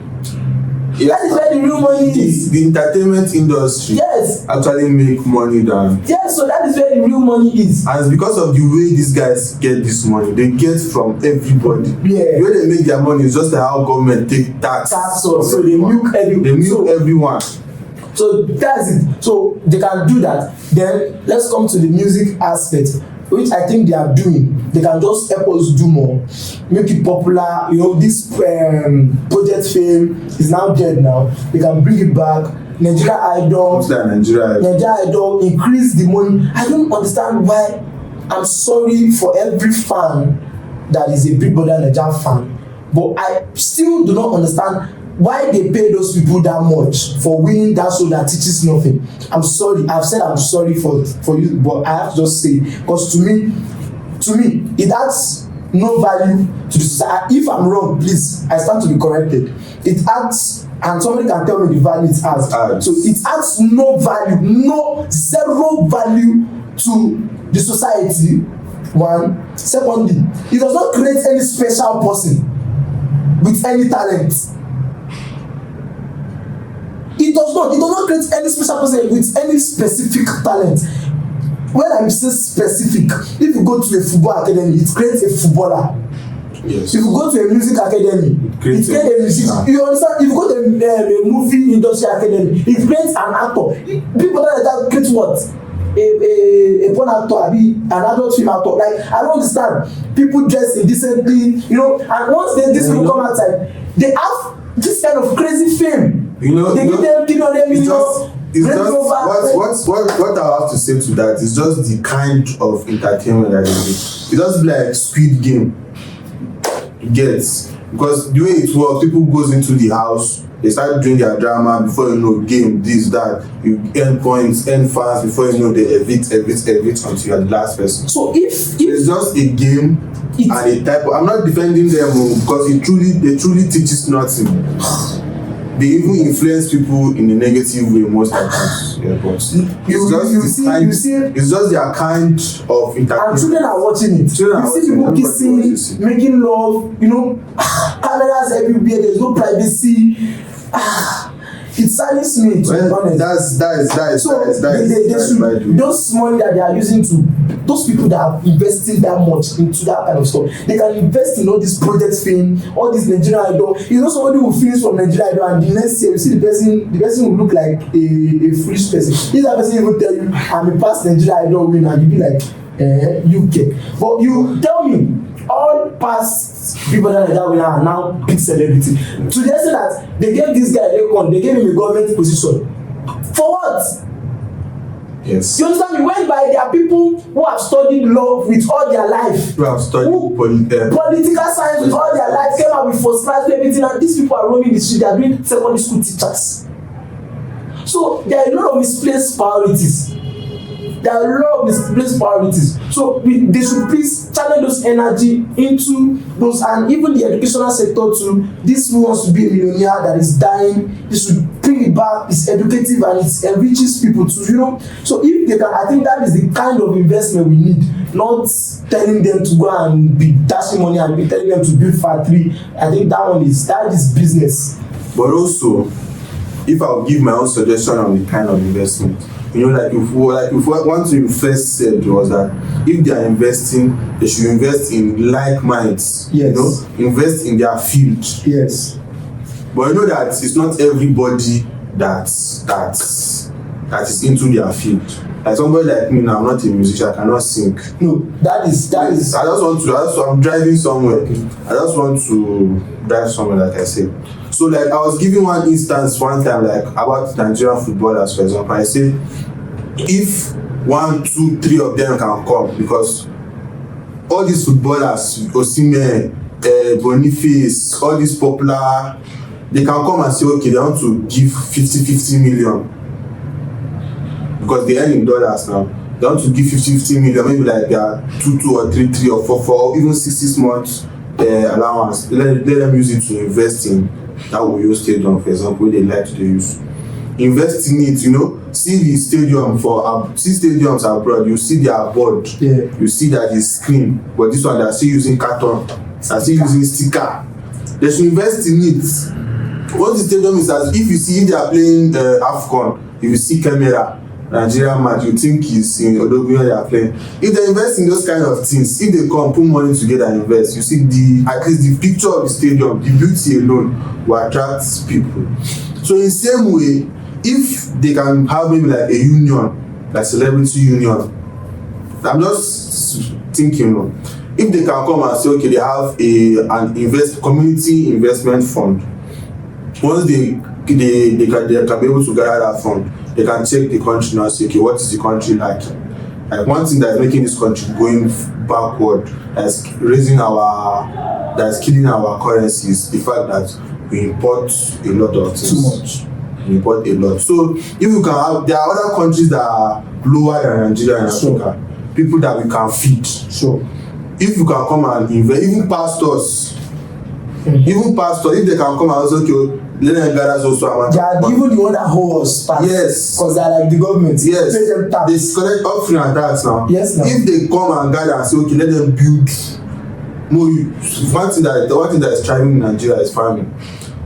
Yes. That is where the real money is.
The entertainment industry actually make money than.
Yes, so that is where the real money is.
And it's because of the way these guys get this money. They get from everybody.
Yeah.
The way they make their money is just like how government take tax.
So they milk
everyone.
So that's it. So they can do that. Then let's come to the music aspect, which I think they are doing. They can just help us do more, make it popular. You know, this Project Fame is now dead now. They can bring it back. Nigerian Idol.
What's that, Nigerian
Idol increase the money. I don't understand why. I'm sorry for every fan that is a Big Brother Nigerian fan, but I still do not understand why they pay those people that much for winning that show that teaches nothing. I'm sorry. I've said I'm sorry for you, but I have to just say, because to me it adds no value to the society. If I'm wrong, please, I stand to be corrected. It adds, and somebody can tell me the value it adds. So it adds no value, zero value to the society. One. Secondly, it does not create any special person with any talent. It does not create any special person with any specific talent. When I say specific, if you go to a football academy, it creates a footballer.
Yes.
If you go to a music academy, it creates a music. You understand? If you go to a movie industry academy, it creates an actor. People that create what? A porn actor, an adult film actor. Like, I don't understand. People dress indecently, you know, and once this people come outside, they have this kind of crazy fame.
You know,
they give them 300 million.
It's just what I have to say to that is just the kind of entertainment that it is. It doesn't be like Squid Game. You get, because the way it works, people goes into the house, they start doing their drama, before you know, game, this, that, you earn points, earn fast, before you know, they evict until you're the last person.
So if
it's just a game and a type of, I'm not defending them because they truly teaches nothing. They even influence people in a negative way most times. Yeah, but it's just their kind of entertainment.
And children are watching it. You see people kissing, making love, you know, cameras everywhere, there's no privacy. It silences me, to be honest.
That is
those money that they are using to those people that are investing that much into that kind of stuff, they can invest in all this project fame, all this Nigerian Idol. You know, somebody will finish from Nigerian Idol and the next year you see the person will look like a foolish person. If that person even tell you I'm a past Nigerian Idol winner, you be like you get. But you tell me all past people that are now big celebrity, to the extent that they gave this guy Lekon, they gave him a government position for what?
Yes.
You understand me? Whereby there are people who have studied law with all their life,
who have studied
political science with all their life, came out with first class everything, and these people are roaming the street. They are doing secondary school teachers. So there are a lot of misplaced priorities. So they should please channel those energy into those, and even the educational sector too. This who wants to be a millionaire that is dying, they should bring it back. It's educative and it enriches people too, you know. So if they can, I think that is the kind of investment we need, not telling them to go and be dashing money and be telling them to build factory. I think that is business.
But also, if I will give my own suggestion on the kind of investment, you know, like if what you first said was that if they are investing, they should invest in like minds.
Yes.
You know, invest in their field.
Yes.
But you know that it's not everybody that is into their field. Like somebody like me now, I'm not a musician, I cannot sing.
No, that is.
I'm driving somewhere. I just want to drive somewhere, like I said. So like I was giving one instance one time, like about Nigerian footballers, for example. I said if 1, 2, 3 of them can come, because all these footballers, Osimhen, Boniface, all these popular, they can come and say okay, they want to give 50 million, because they earn in dollars now. They want to give 50 million, maybe like they are 2 or 3 or 4, or even 6 months allowance. Let them use it to invest in that Oyo Stadium, for example, they like to use. Invest in it, you know. See the stadium see stadiums abroad, you see their board.
Yeah.
You see that it's clean, but this one they are still using carton, they are still using sticker. They should invest in it. What the stadium is, as if you see if they are playing AFCON, if you see camera Nigerian match, you think it's in Odogwu they are playing. If they invest in those kind of things, if they come put money together and invest, you see at least the picture of the stadium, the beauty alone will attract people. So in same way, if they can have maybe like a union, like celebrity union, I'm just thinking, if they can come and say okay, they have an community investment fund. Once they can be able to gather that fund, they can check the country now and say okay, what is the country like? Like one thing that is making this country going backward, that's killing our currencies, the fact that we import a lot of things.
Too much.
We import a lot. So if you can have, there are other countries that are lower than Nigeria and Africa, people that we can feed.
Sure.
If you can come and invest, even pastors, if they can come and say okay, let them gather also amount.
They are even the one that hold us back.
Yes.
Because they are like the government.
Yes.
Pay them tax.
They collect offering and tax now.
Yes, now.
If they come and gather and say okay, let them build more. One thing that is thriving in Nigeria is farming.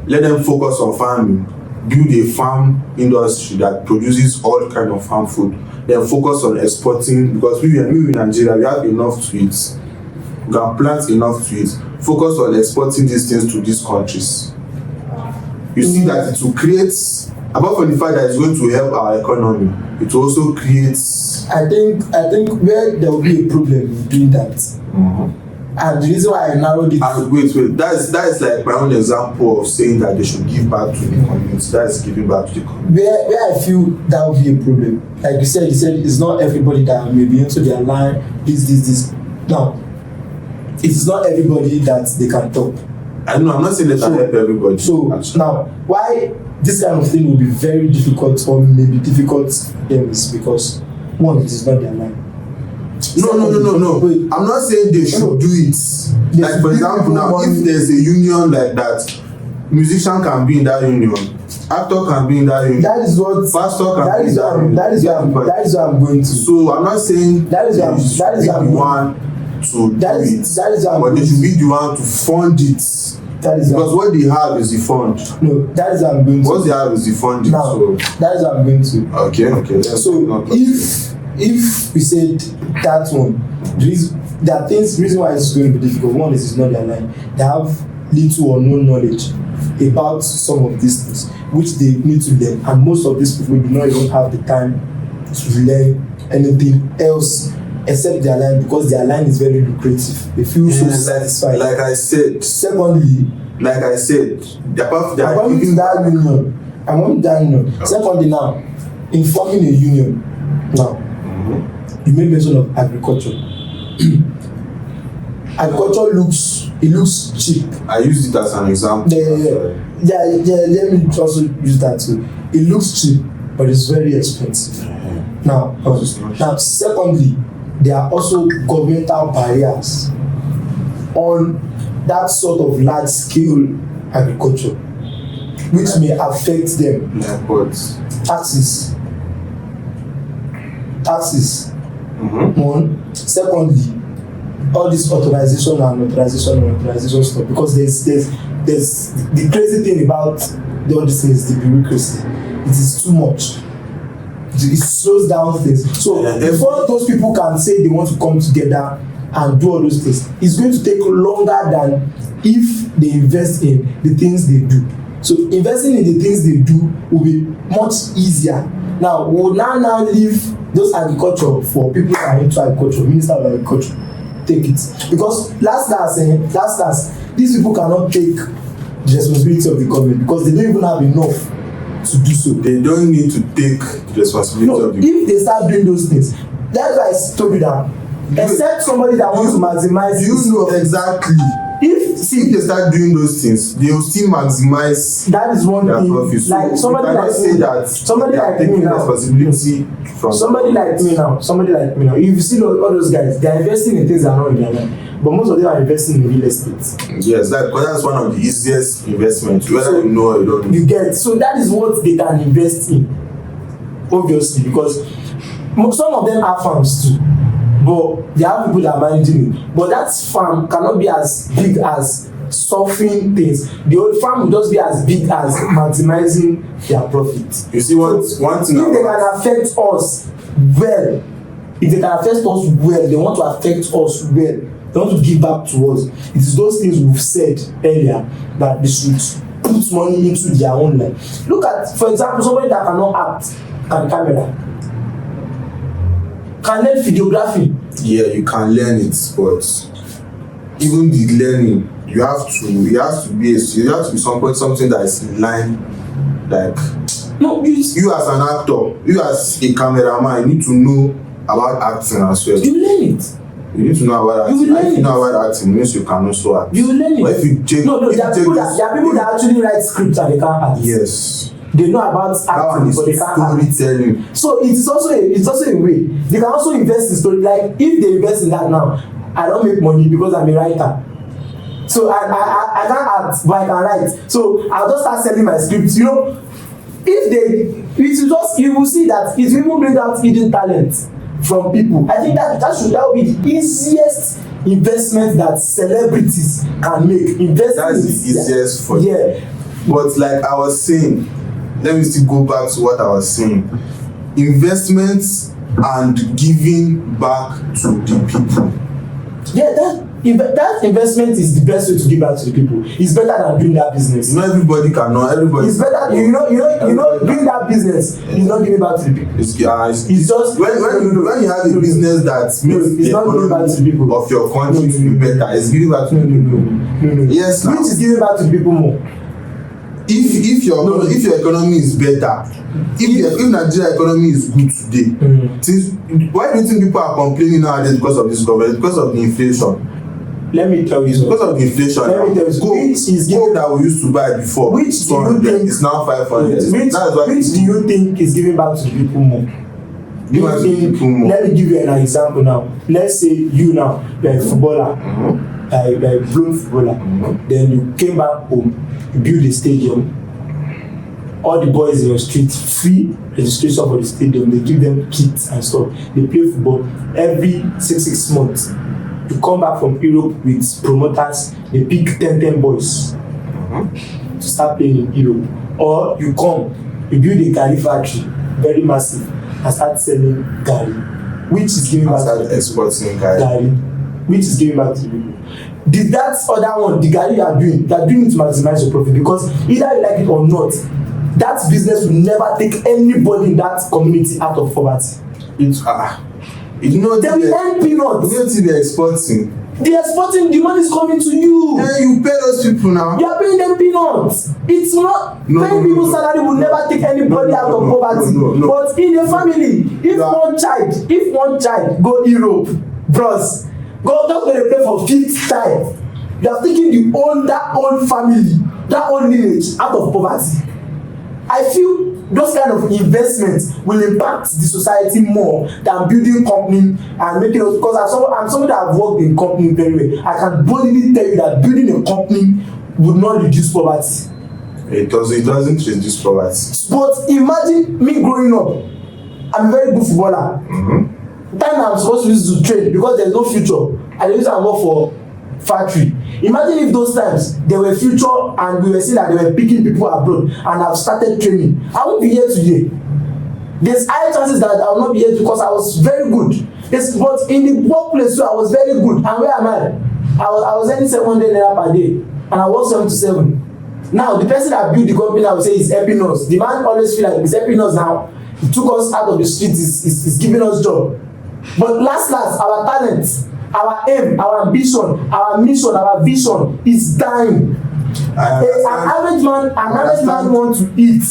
Let them focus on farming. Build a farm industry that produces all kind of farm food. Then focus on exporting, because we in Nigeria, we have enough to eat. We can plant enough to eat. Focus on exporting these things to these countries. You see that it will create, apart from the fact that it's going to help our economy, it will also create.
I think where there will be a problem in doing that.
Mm-hmm.
And the reason why I narrowed it.
And wait, that is like my own example of saying that they should give back to the community. That is giving back to the community.
Where I feel that will be a problem. Like you said it's not everybody that may be into their line. This. Now, it is not everybody that they can talk.
I know, I'm not saying that help everybody.
So
actually.
Now, why this kind of thing will be very difficult, or maybe difficult for them, is because one, it is not their line.
No. Wait. I'm not saying they should do it. Like for example, now if there's a union like that, musician can be in that union, actor can be in that union.
That is what
pastor can be in that union.
That is what I'm going to.
So I'm not saying
that is the
one to do it.
That is
but they should be the one to fund it. Because what they have is the fund.
No, that is what I'm going to.
What they have is the funding.
Now,
so
that is what I'm going to.
Okay.
So if we said that one, there are reason why it's going to be difficult. One is it's not their line. They have little or no knowledge about some of these things which they need to learn, and most of these people do not even have the time to learn anything else except their line, because their line is very lucrative. They feel so satisfied.
Like I said.
Secondly,
like I said,
I'm going to that union. Secondly, now, in forming a union, now, you made mention of agriculture. Agriculture looks cheap.
I used it as an example.
Yeah, let me also use that too. It looks cheap, but it's very expensive. Now, secondly, there are also governmental barriers on that sort of large scale agriculture, which may affect them.
Like what?
Taxes. One. Secondly, all this authorization stuff, because there's the crazy thing about all these things, the bureaucracy. It is too much. It slows down things. So before those people can say they want to come together and do all those things, it's going to take longer than if they invest in the things they do. So investing in the things they do will be much easier. Now we'll now leave those agriculture for people that are into agriculture, Minister of Agriculture, take it, because last these people cannot take the responsibility of the government, because they don't even have enough to do so.
They don't need to take the responsibility of the
if they start doing those things, that's why I told you that except somebody that wants to maximize.
You know exactly. If they start doing those things, they will still maximize.
That is one thing.
Profit.
Like somebody like
say that
somebody like me now.
Responsibility from
somebody like me now. If you see all those guys, they are investing in things that are not in their line, but most of them are investing in real estate.
Yes, that's one of the easiest investments, whether you know or you don't know.
You get, so that is what they can invest in, obviously, because some of them have farms too. But they have people that are managing it. But that farm cannot be as big as solving things. The old farm will just be as big as maximizing their profit.
You see one thing.
If they can affect us well, they want to affect us well. They want to give back to us. It is those things we've said earlier that they should put money into their own life. Look at, for example, somebody that cannot act can camera. Can learn videography.
Yeah, you can learn it, but even the learning, you have to be something that is in line. Like you as an actor, you as a cameraman, you need to know about acting as well.
You learn it.
You need to know about acting. If you know about acting, means you can also act.
You will learn it.
But if you take,
there are people that actually write scripts and they can't act.
Yes.
They know about acting, but they can't act. So it's also a way. They can also invest in story. Like if they invest in that now, I don't make money because I'm a writer. So I can't act, but I can write. So I'll just start selling my scripts. You know, you will see that it will even bring out hidden talent from people. I think that will be the easiest investment that celebrities can make.
That's the easiest for you.
Yeah.
But like I was saying, let me still go back to what I was saying. Investments and giving back to the people.
Yeah, that investment is the best way to give back to the people. It's better than doing that business.
Not everybody cannot. Everybody.
It's better. You know, doing that business is not giving back to the people.
It's
just
when you have a business that makes the economy of your country to be better, it's giving back to the people.
No.
Yes,
which is giving back to the people more.
If your economy is better, if Nigeria economy is good today, why do you think people are complaining nowadays because of this government? Because of the inflation.
Let me tell you
because of the inflation.
Let me tell you
gold that we used to buy before,
which do you think
is now 500.
Which do you think is giving back to the people more? Let me give you an example now. Let's say you now, you're a footballer, you're a blown footballer. Then you came back home, you build a stadium. All the boys in your street, free registration for the stadium. They give them kits and stuff. They play football every 6 months. You come back from Europe with promoters. They pick 10 boys to start playing in Europe. Or you come, you build a garri factory, very massive, and start selling garri. which is giving back
to the exporting garri,
which is giving back to the people. That other one, the garri you are doing it to maximize your profit, because either you like it or not, that business will never take anybody in that community out of poverty.
It's you know,
they will earn peanuts.
You know till they're exporting.
They're exporting, the money is coming to you.
Yeah, you pay those people now.
You are paying them peanuts. It's not paying people's salary will never take anybody out of poverty. But in a family, if one child go Europe, bros, go just go dey pay for 5th time, you are taking that whole family, that whole lineage out of poverty. I feel those kind of investments will impact the society more than building company and making us, because I'm someone that have worked in company very well. I can boldly tell you that building a company would not reduce poverty.
It doesn't reduce poverty.
But imagine me growing up, I'm a very good footballer. Time I'm supposed to use to train because there's no future. I use and work for factory. Imagine if those times there were future and we were seeing that they were picking people abroad and I've started training. I won't be here today. There's high chances that I will not be here because I was very good. But in the workplace too, I was very good. And where am I? I was earning 700 naira per day and I work 7 to 7. Now the person that built the company, I would say, is helping us. The man always feel like he's helping us now. He took us out of the streets, is giving us job. But last, our talent, our aim, our ambition, our mission, our vision is dying. An average man want to eat.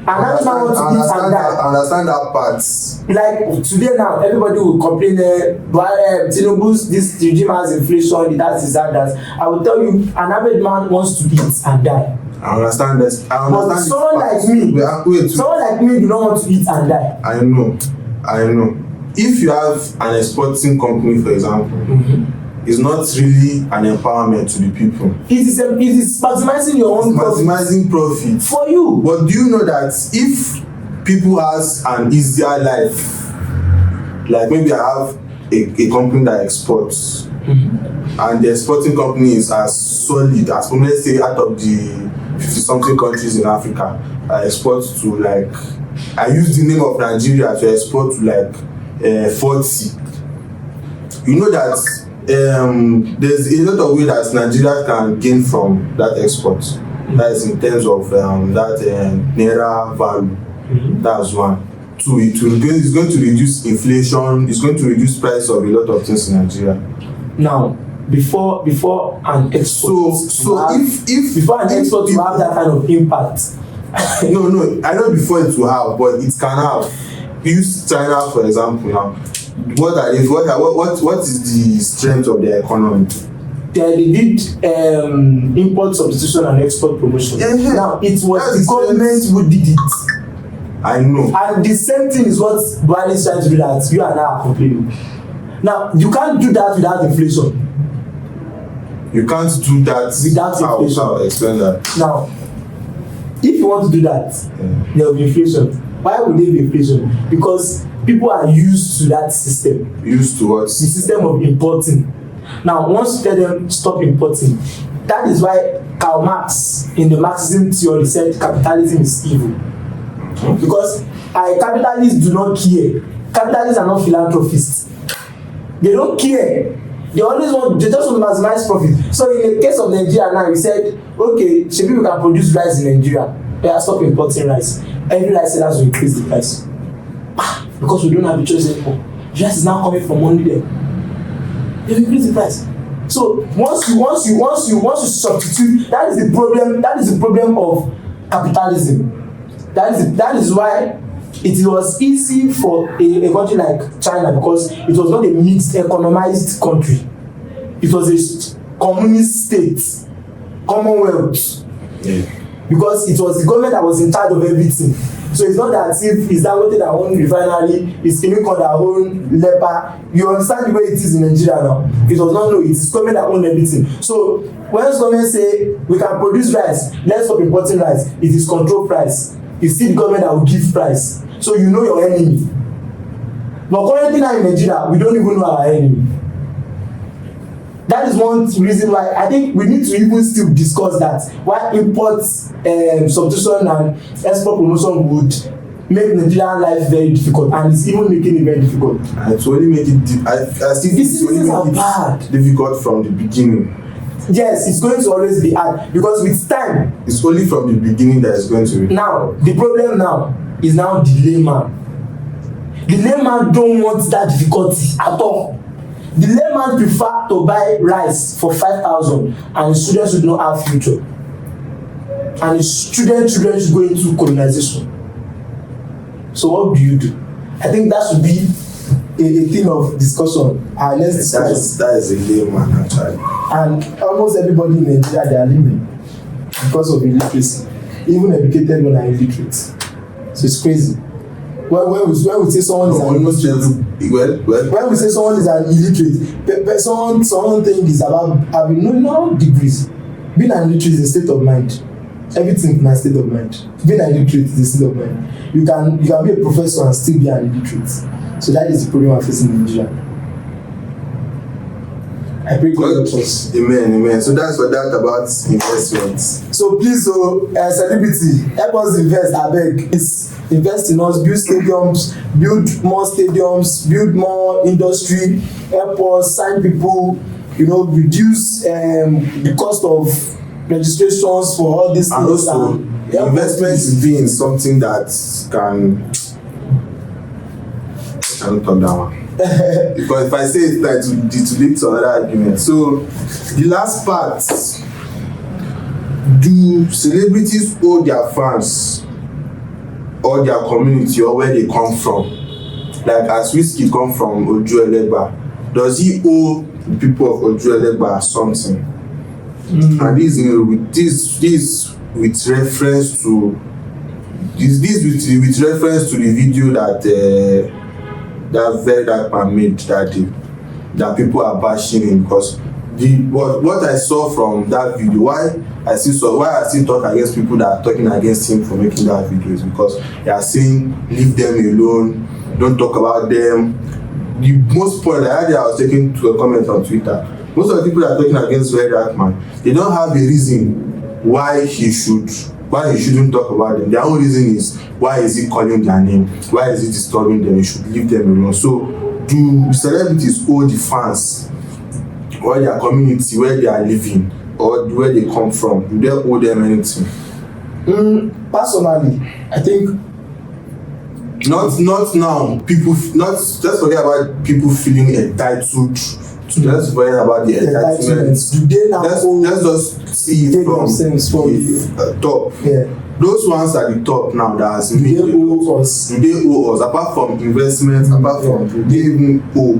An average man want to eat and die.
I understand that part.
Like today now, everybody will complain, Tinubu's this regime has inflation, that. I will tell you, an average man wants to eat and die.
I understand this.
But someone like me do not want to eat and die. I
know. If you have an exporting company, for example, it's not really an empowerment to the people.
It is maximizing your own
maximizing profit
for you.
But do you know that if people has an easier life, like maybe I have a company that exports, and the exporting company is as solid as, let's say, out of the 50-something countries in Africa, I export to, like, I use the name of Nigeria to export to like 40. You know that there's a lot of way that Nigeria can gain from that export. That is in terms of that naira value. That's one. Two, it's going to reduce inflation. It's going to reduce price of a lot of things in Nigeria.
Now, before an export, before an export to have that kind of impact.
No, I know before it will have, but it can have. Use China for example now. What is the strength of their economy?
They did import substitution and export promotion. Now it was the government who did it.
I know.
And the same thing is what Buhari is trying to do, that you and I are complaining. Now you can't do that without inflation.
You can't do that
without inflation.
I'll explain that.
Now, if you want to do that, there will be inflation. Why would there be inflation? Because people are used to that system.
Used to what?
The system of importing. Now, once you tell them stop importing, that is why Karl Marx in the Marxism theory said capitalism is evil. Because capitalists do not care. Capitalists are not philanthropists. They don't care. They just want to maximize profit. So in the case of Nigeria now, we said, okay, maybe we can produce rice in Nigeria. Stop importing rice. Every rice sellers will increase the price. Because we don't have a choice anymore. Rice is now coming from only them. They will increase the price. So once you substitute, that is the problem. That is the problem of capitalism. That is why it was easy for a country like China, because it was not a mixed economized country. It was a communist state, commonwealth. Because it was the government that was in charge of everything. So it's not that if it's Dangote that own refinery, it's Chemical that own leper. You understand the way it is in Nigeria now. It was not, no, it's government that own everything. So when government say we can produce rice, let's stop importing rice, it is control price. It's still the government that will give price. So you know your enemy. But currently now in Nigeria, we don't even know our enemy. That is one reason why I think we need to even still discuss that. Why import substitution and export promotion would make Nigerian life very difficult, and it's even making it very difficult.
And it's only make it I still think it's only make it difficult from the beginning.
Yes, it's going to always be hard because with time.
It's only from the beginning that it's going to be.
Now the problem now is now the layman. The layman don't want that difficulty at all. The layman prefer to buy rice for 5,000 and his students should not have future. And his children should go into colonization. So what do you do? I think that should be a thing of discussion. Let's discuss.
That is a layman actually.
And almost everybody in Nigeria, they are living because of illiteracy. Even educated one are illiterate. So it's crazy. When we say someone is an illiterate, when we say someone is an illiterate, someone think is about having no degrees. Being an illiterate is a state of mind. Everything is a state of mind. Being an illiterate is a state of mind. You can be a professor and still be an illiterate. So that is the problem we're facing in Nigeria. I pray God help us.
Amen. So that's what that about investments.
So please, celebrity, help us invest. Abeg, invest in us, build stadiums, build more stadiums, build more industry, help us sign people, reduce the cost of registrations for all these
and
things.
Also, investment is being something that can. I don't talk that one. Because if I say it, that it will lead to another argument. So, the last part: do celebrities owe their fans or their community or where they come from? Like as Wizkid come from Oju Elegba, does he owe the people of Oju Elegba something? And this with reference to with reference to the video that that very dark man made that day, that people are bashing him because what I saw from that video, why I still talk against people that are talking against him for making that video is because they are saying leave them alone, don't talk about them. The most point I was taking to a comment on Twitter, most of the people that are talking against very dark man, they don't have a reason why he shouldn't talk about them. Their own reason is, why is he calling their name? Why is he disturbing them? You should leave them alone. So, do celebrities owe the fans or their community where they are living or where they come from? Do they owe them anything?
Personally, I think
not now. Let's forget about people feeling entitled. Let's forget about the entitlement.
Do they now
let's just see it from the top. Yeah. Those ones at the top now that has made
do they owe us?
Apart from investments, apart from do they even owe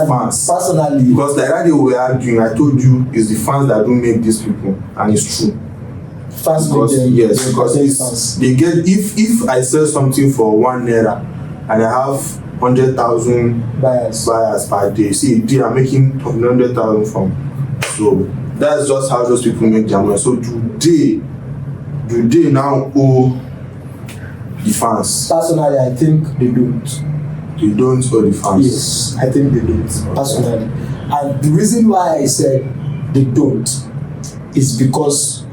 fans?
Personally,
because like that day we were arguing, I told you it's the fans that don't make these people, and it's true.
Fans
because they get if I sell something for ₦1 and I have 100,000 buyers per day. See, they are making 100,000 from. So that's just how those people make their money. So do they now owe the fans?
Personally, I think they don't.
They don't owe the fans?
Yes, I think they don't, personally. And the reason why I said they don't is because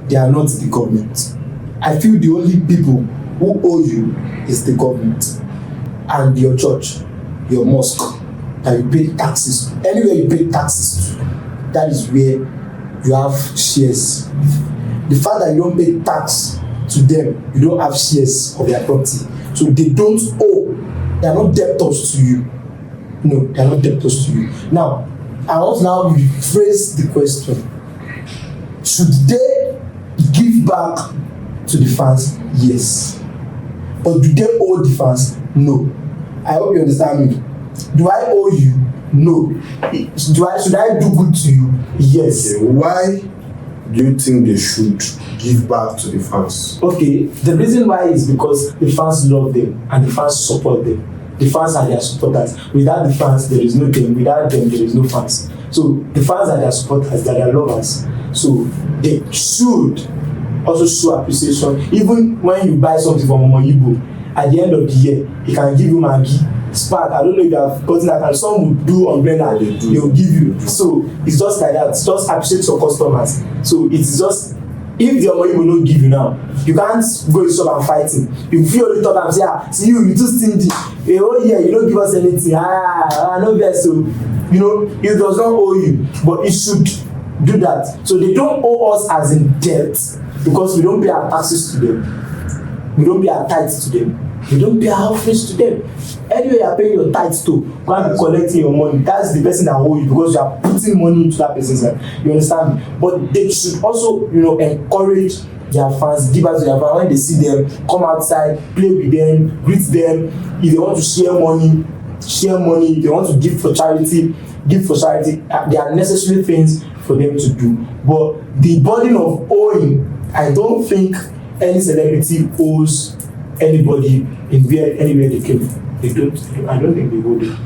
they are not the government. I feel the only people who owe you is the government and your church, your mosque, that you pay taxes. Anywhere you pay taxes to, that is where you have shares. The fact that you don't pay tax to them, you don't have shares of their property. So they don't owe. They are not debtors to you. No, they are not debtors to you. Now, I want to now rephrase the question. Should they give back to the fans? Yes. But do they owe the fans? No. I hope you understand me. Do I owe you? No. Should I do good to you? Yes.
Okay, why do you think they should give back to the fans?
Okay, the reason why is because the fans love them and the fans support them. The fans are their supporters. Without the fans, there is no them. Without them, there is no fans. So the fans are their supporters, they are their lovers. So they should also show appreciation. Even when you buy something from Omoyibo, at the end of the year, he can give you Maggi, Spark. I don't know if you have gotten that, and some will do umbrella, they will give you. So it's just like that. Just appreciate your customers. So it's just if your money will not give you now, you can't go to shop and fight him. You fit only talk am say see you too stingy, a whole year you no give us anything, no vex o, you know, it does not owe you, but it should do that. So they don't owe us as in debt because we don't pay our taxes to them, we don't pay our tithes to them, we don't pay our offerings to them. Anyway, you are paying your tithes to, go and be collecting your money, that's the person that owe you because you are putting money into that person's hand. You understand me? But they should also, you know, encourage their fans, give out to their fans when they see them, come outside, play with them, greet them. If they want to share money, if they want to give for charity, give for charity. They are necessary things for them to do. But the burden of owing, I don't think any celebrity owes anybody anywhere they came from. They don't. I don't think they owe them.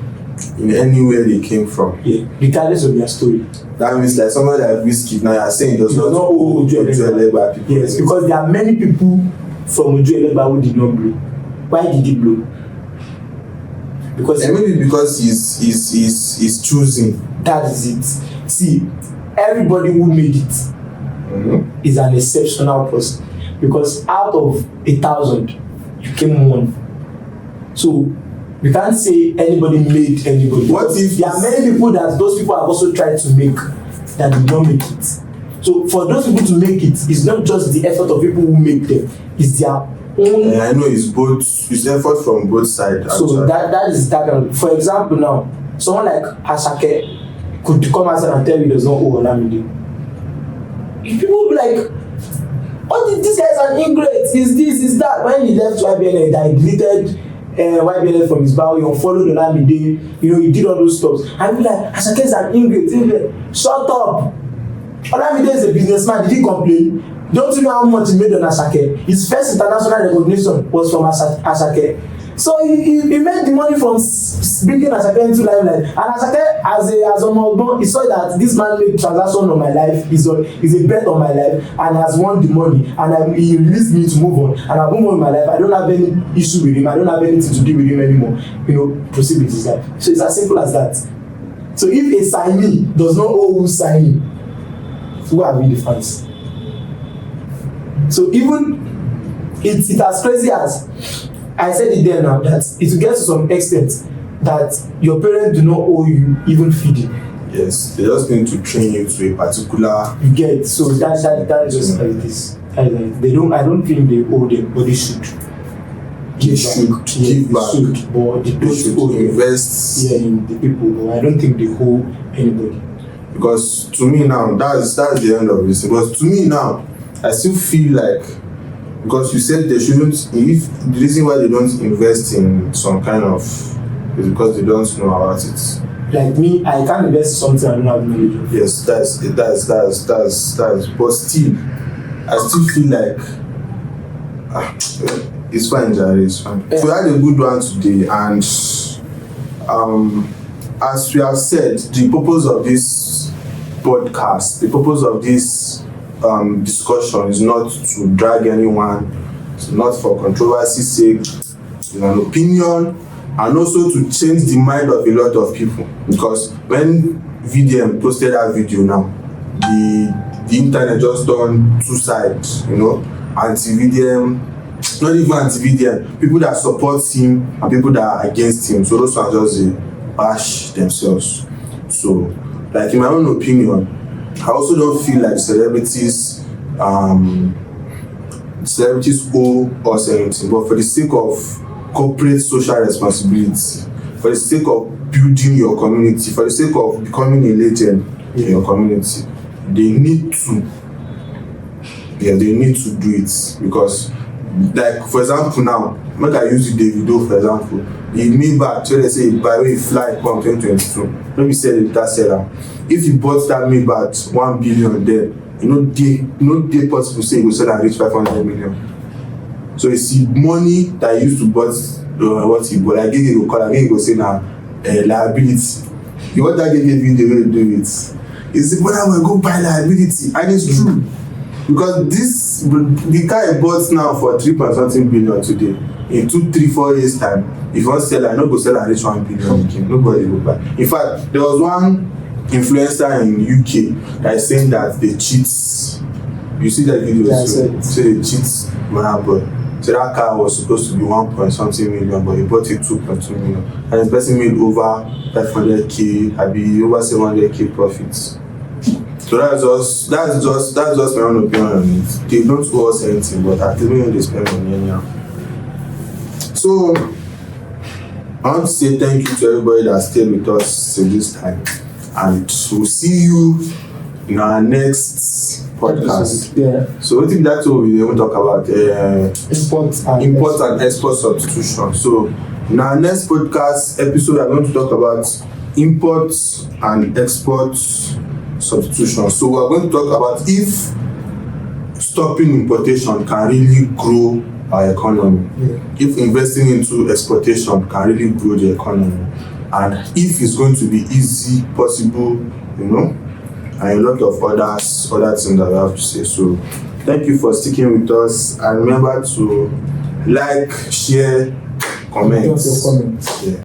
In anywhere they came from.
Yeah, regardless of their story.
That means like somebody like Whiskey now you are saying does not
owe
Ojuelegba people.
Yes, because there are many people from Ojuelegba who did not blow. Why did he blow? Because
maybe because he's choosing.
That is it. See, everybody who made it is an exceptional person. Because out of 1,000, you came one. So you can't say anybody made anybody.
What if
there are many people that those people have also tried to make that did not make it? So for those people to make it, it's not just the effort of people who make them, it's their own.
I know it's both, it's effort from both sides.
So that is that. For example, now someone like Asake could come outside and tell you he does not owe Olamide. If people will be like, oh, this guy is an ingrate, is this, is that. When he left YBN, he deleted YBN from his bio, he unfollowed Olamide, you know, he did all those stuff. And be like, Asake is an ingrate. Shut up. Olamide is a businessman. Did he complain? Don't you know how much he made on Asake? His first international recognition was from Asake. So he made the money from bringing Asake into limelight. And Asake, as a Omogbon, he saw that this man made transaction on my life, is a bet on my life, and has won the money. And he released me to move on. And I move on with my life. I don't have any issue with him. I don't have anything to do with him anymore. You know, proceed with his life. So it's as simple as that. So if a signee does not owe who signing, who are we the fans? So even it's as crazy as I said it there now, that it will get to some extent that your parents do not owe you even feeding.
Yes, they just need to train you to a particular.
You get, so that is just how it is. They don't. I don't think they owe them, but they should.
They should give back.
Should, but they
should invest.
Yeah, in the people. But I don't think they owe anybody.
Because to me now, that's the end of this. Because to me now, I still feel like, because you said they shouldn't, if the reason why they don't invest in some kind of is because they don't know about it.
Like me, I can't invest in something I don't have knowledge of.
Yes, that's but still, I still feel like it's fine, Jerry, it's fine. Yeah. So we had a good one today, and as we have said, the purpose of this podcast, the purpose of this discussion is not to drag anyone, it's not for controversy's sake, it's an opinion, and also to change the mind of a lot of people. Because when VDM posted that video now, the internet just done two sides, you know, anti-VDM, not even anti-VDM, people that support him and people that are against him. So those ones just bash themselves. So, like in my own opinion, I also don't feel like celebrities owe us anything, but for the sake of corporate social responsibility, for the sake of building your community, for the sake of becoming a legend in your community, they need to do it. Because, like, for example now, make I use the Davido for example, the Maybach, so let's say by way fly come 2022, maybe sell it that seller. If you bought that Maybach 1 billion then, they possible say you will sell and reach 500 million. So it's the money that you used to bought what he bought. Again you go call, again you go say now liability. You want that give you the way to do it. It's the money will go buy liability, and it's true. Because the car I bought now for 3.something billion today, in 2, 3, 4 years time, if you want to sell, I no go sell and reach 1 billion again. Nobody will buy. In fact, there was one influencer in UK that is saying that they cheat You see that video?
Yeah,
so
I
say they cheat man, but so that car was supposed to be 1 point something million, but he bought it 2.2 million, and the person made over 500k, maybe over 700k profits. So that's just my own opinion on it. They don't owe us anything, but at least they spend money anyhow. So I want to say thank you to everybody that stayed with us till this time, and we'll see you in our next podcast.
Yeah.
So I think that's what we will talk about import and export substitution. So in our next podcast episode, I'm going to talk about import and export substitution. So we're going to talk about if stopping importation can really grow our economy, if investing into exportation can really grow the economy, and if it's going to be easy, possible, and a lot of other things that we have to say. So thank you for sticking with us, and remember to like, share, comment.
Your comments.
Yeah.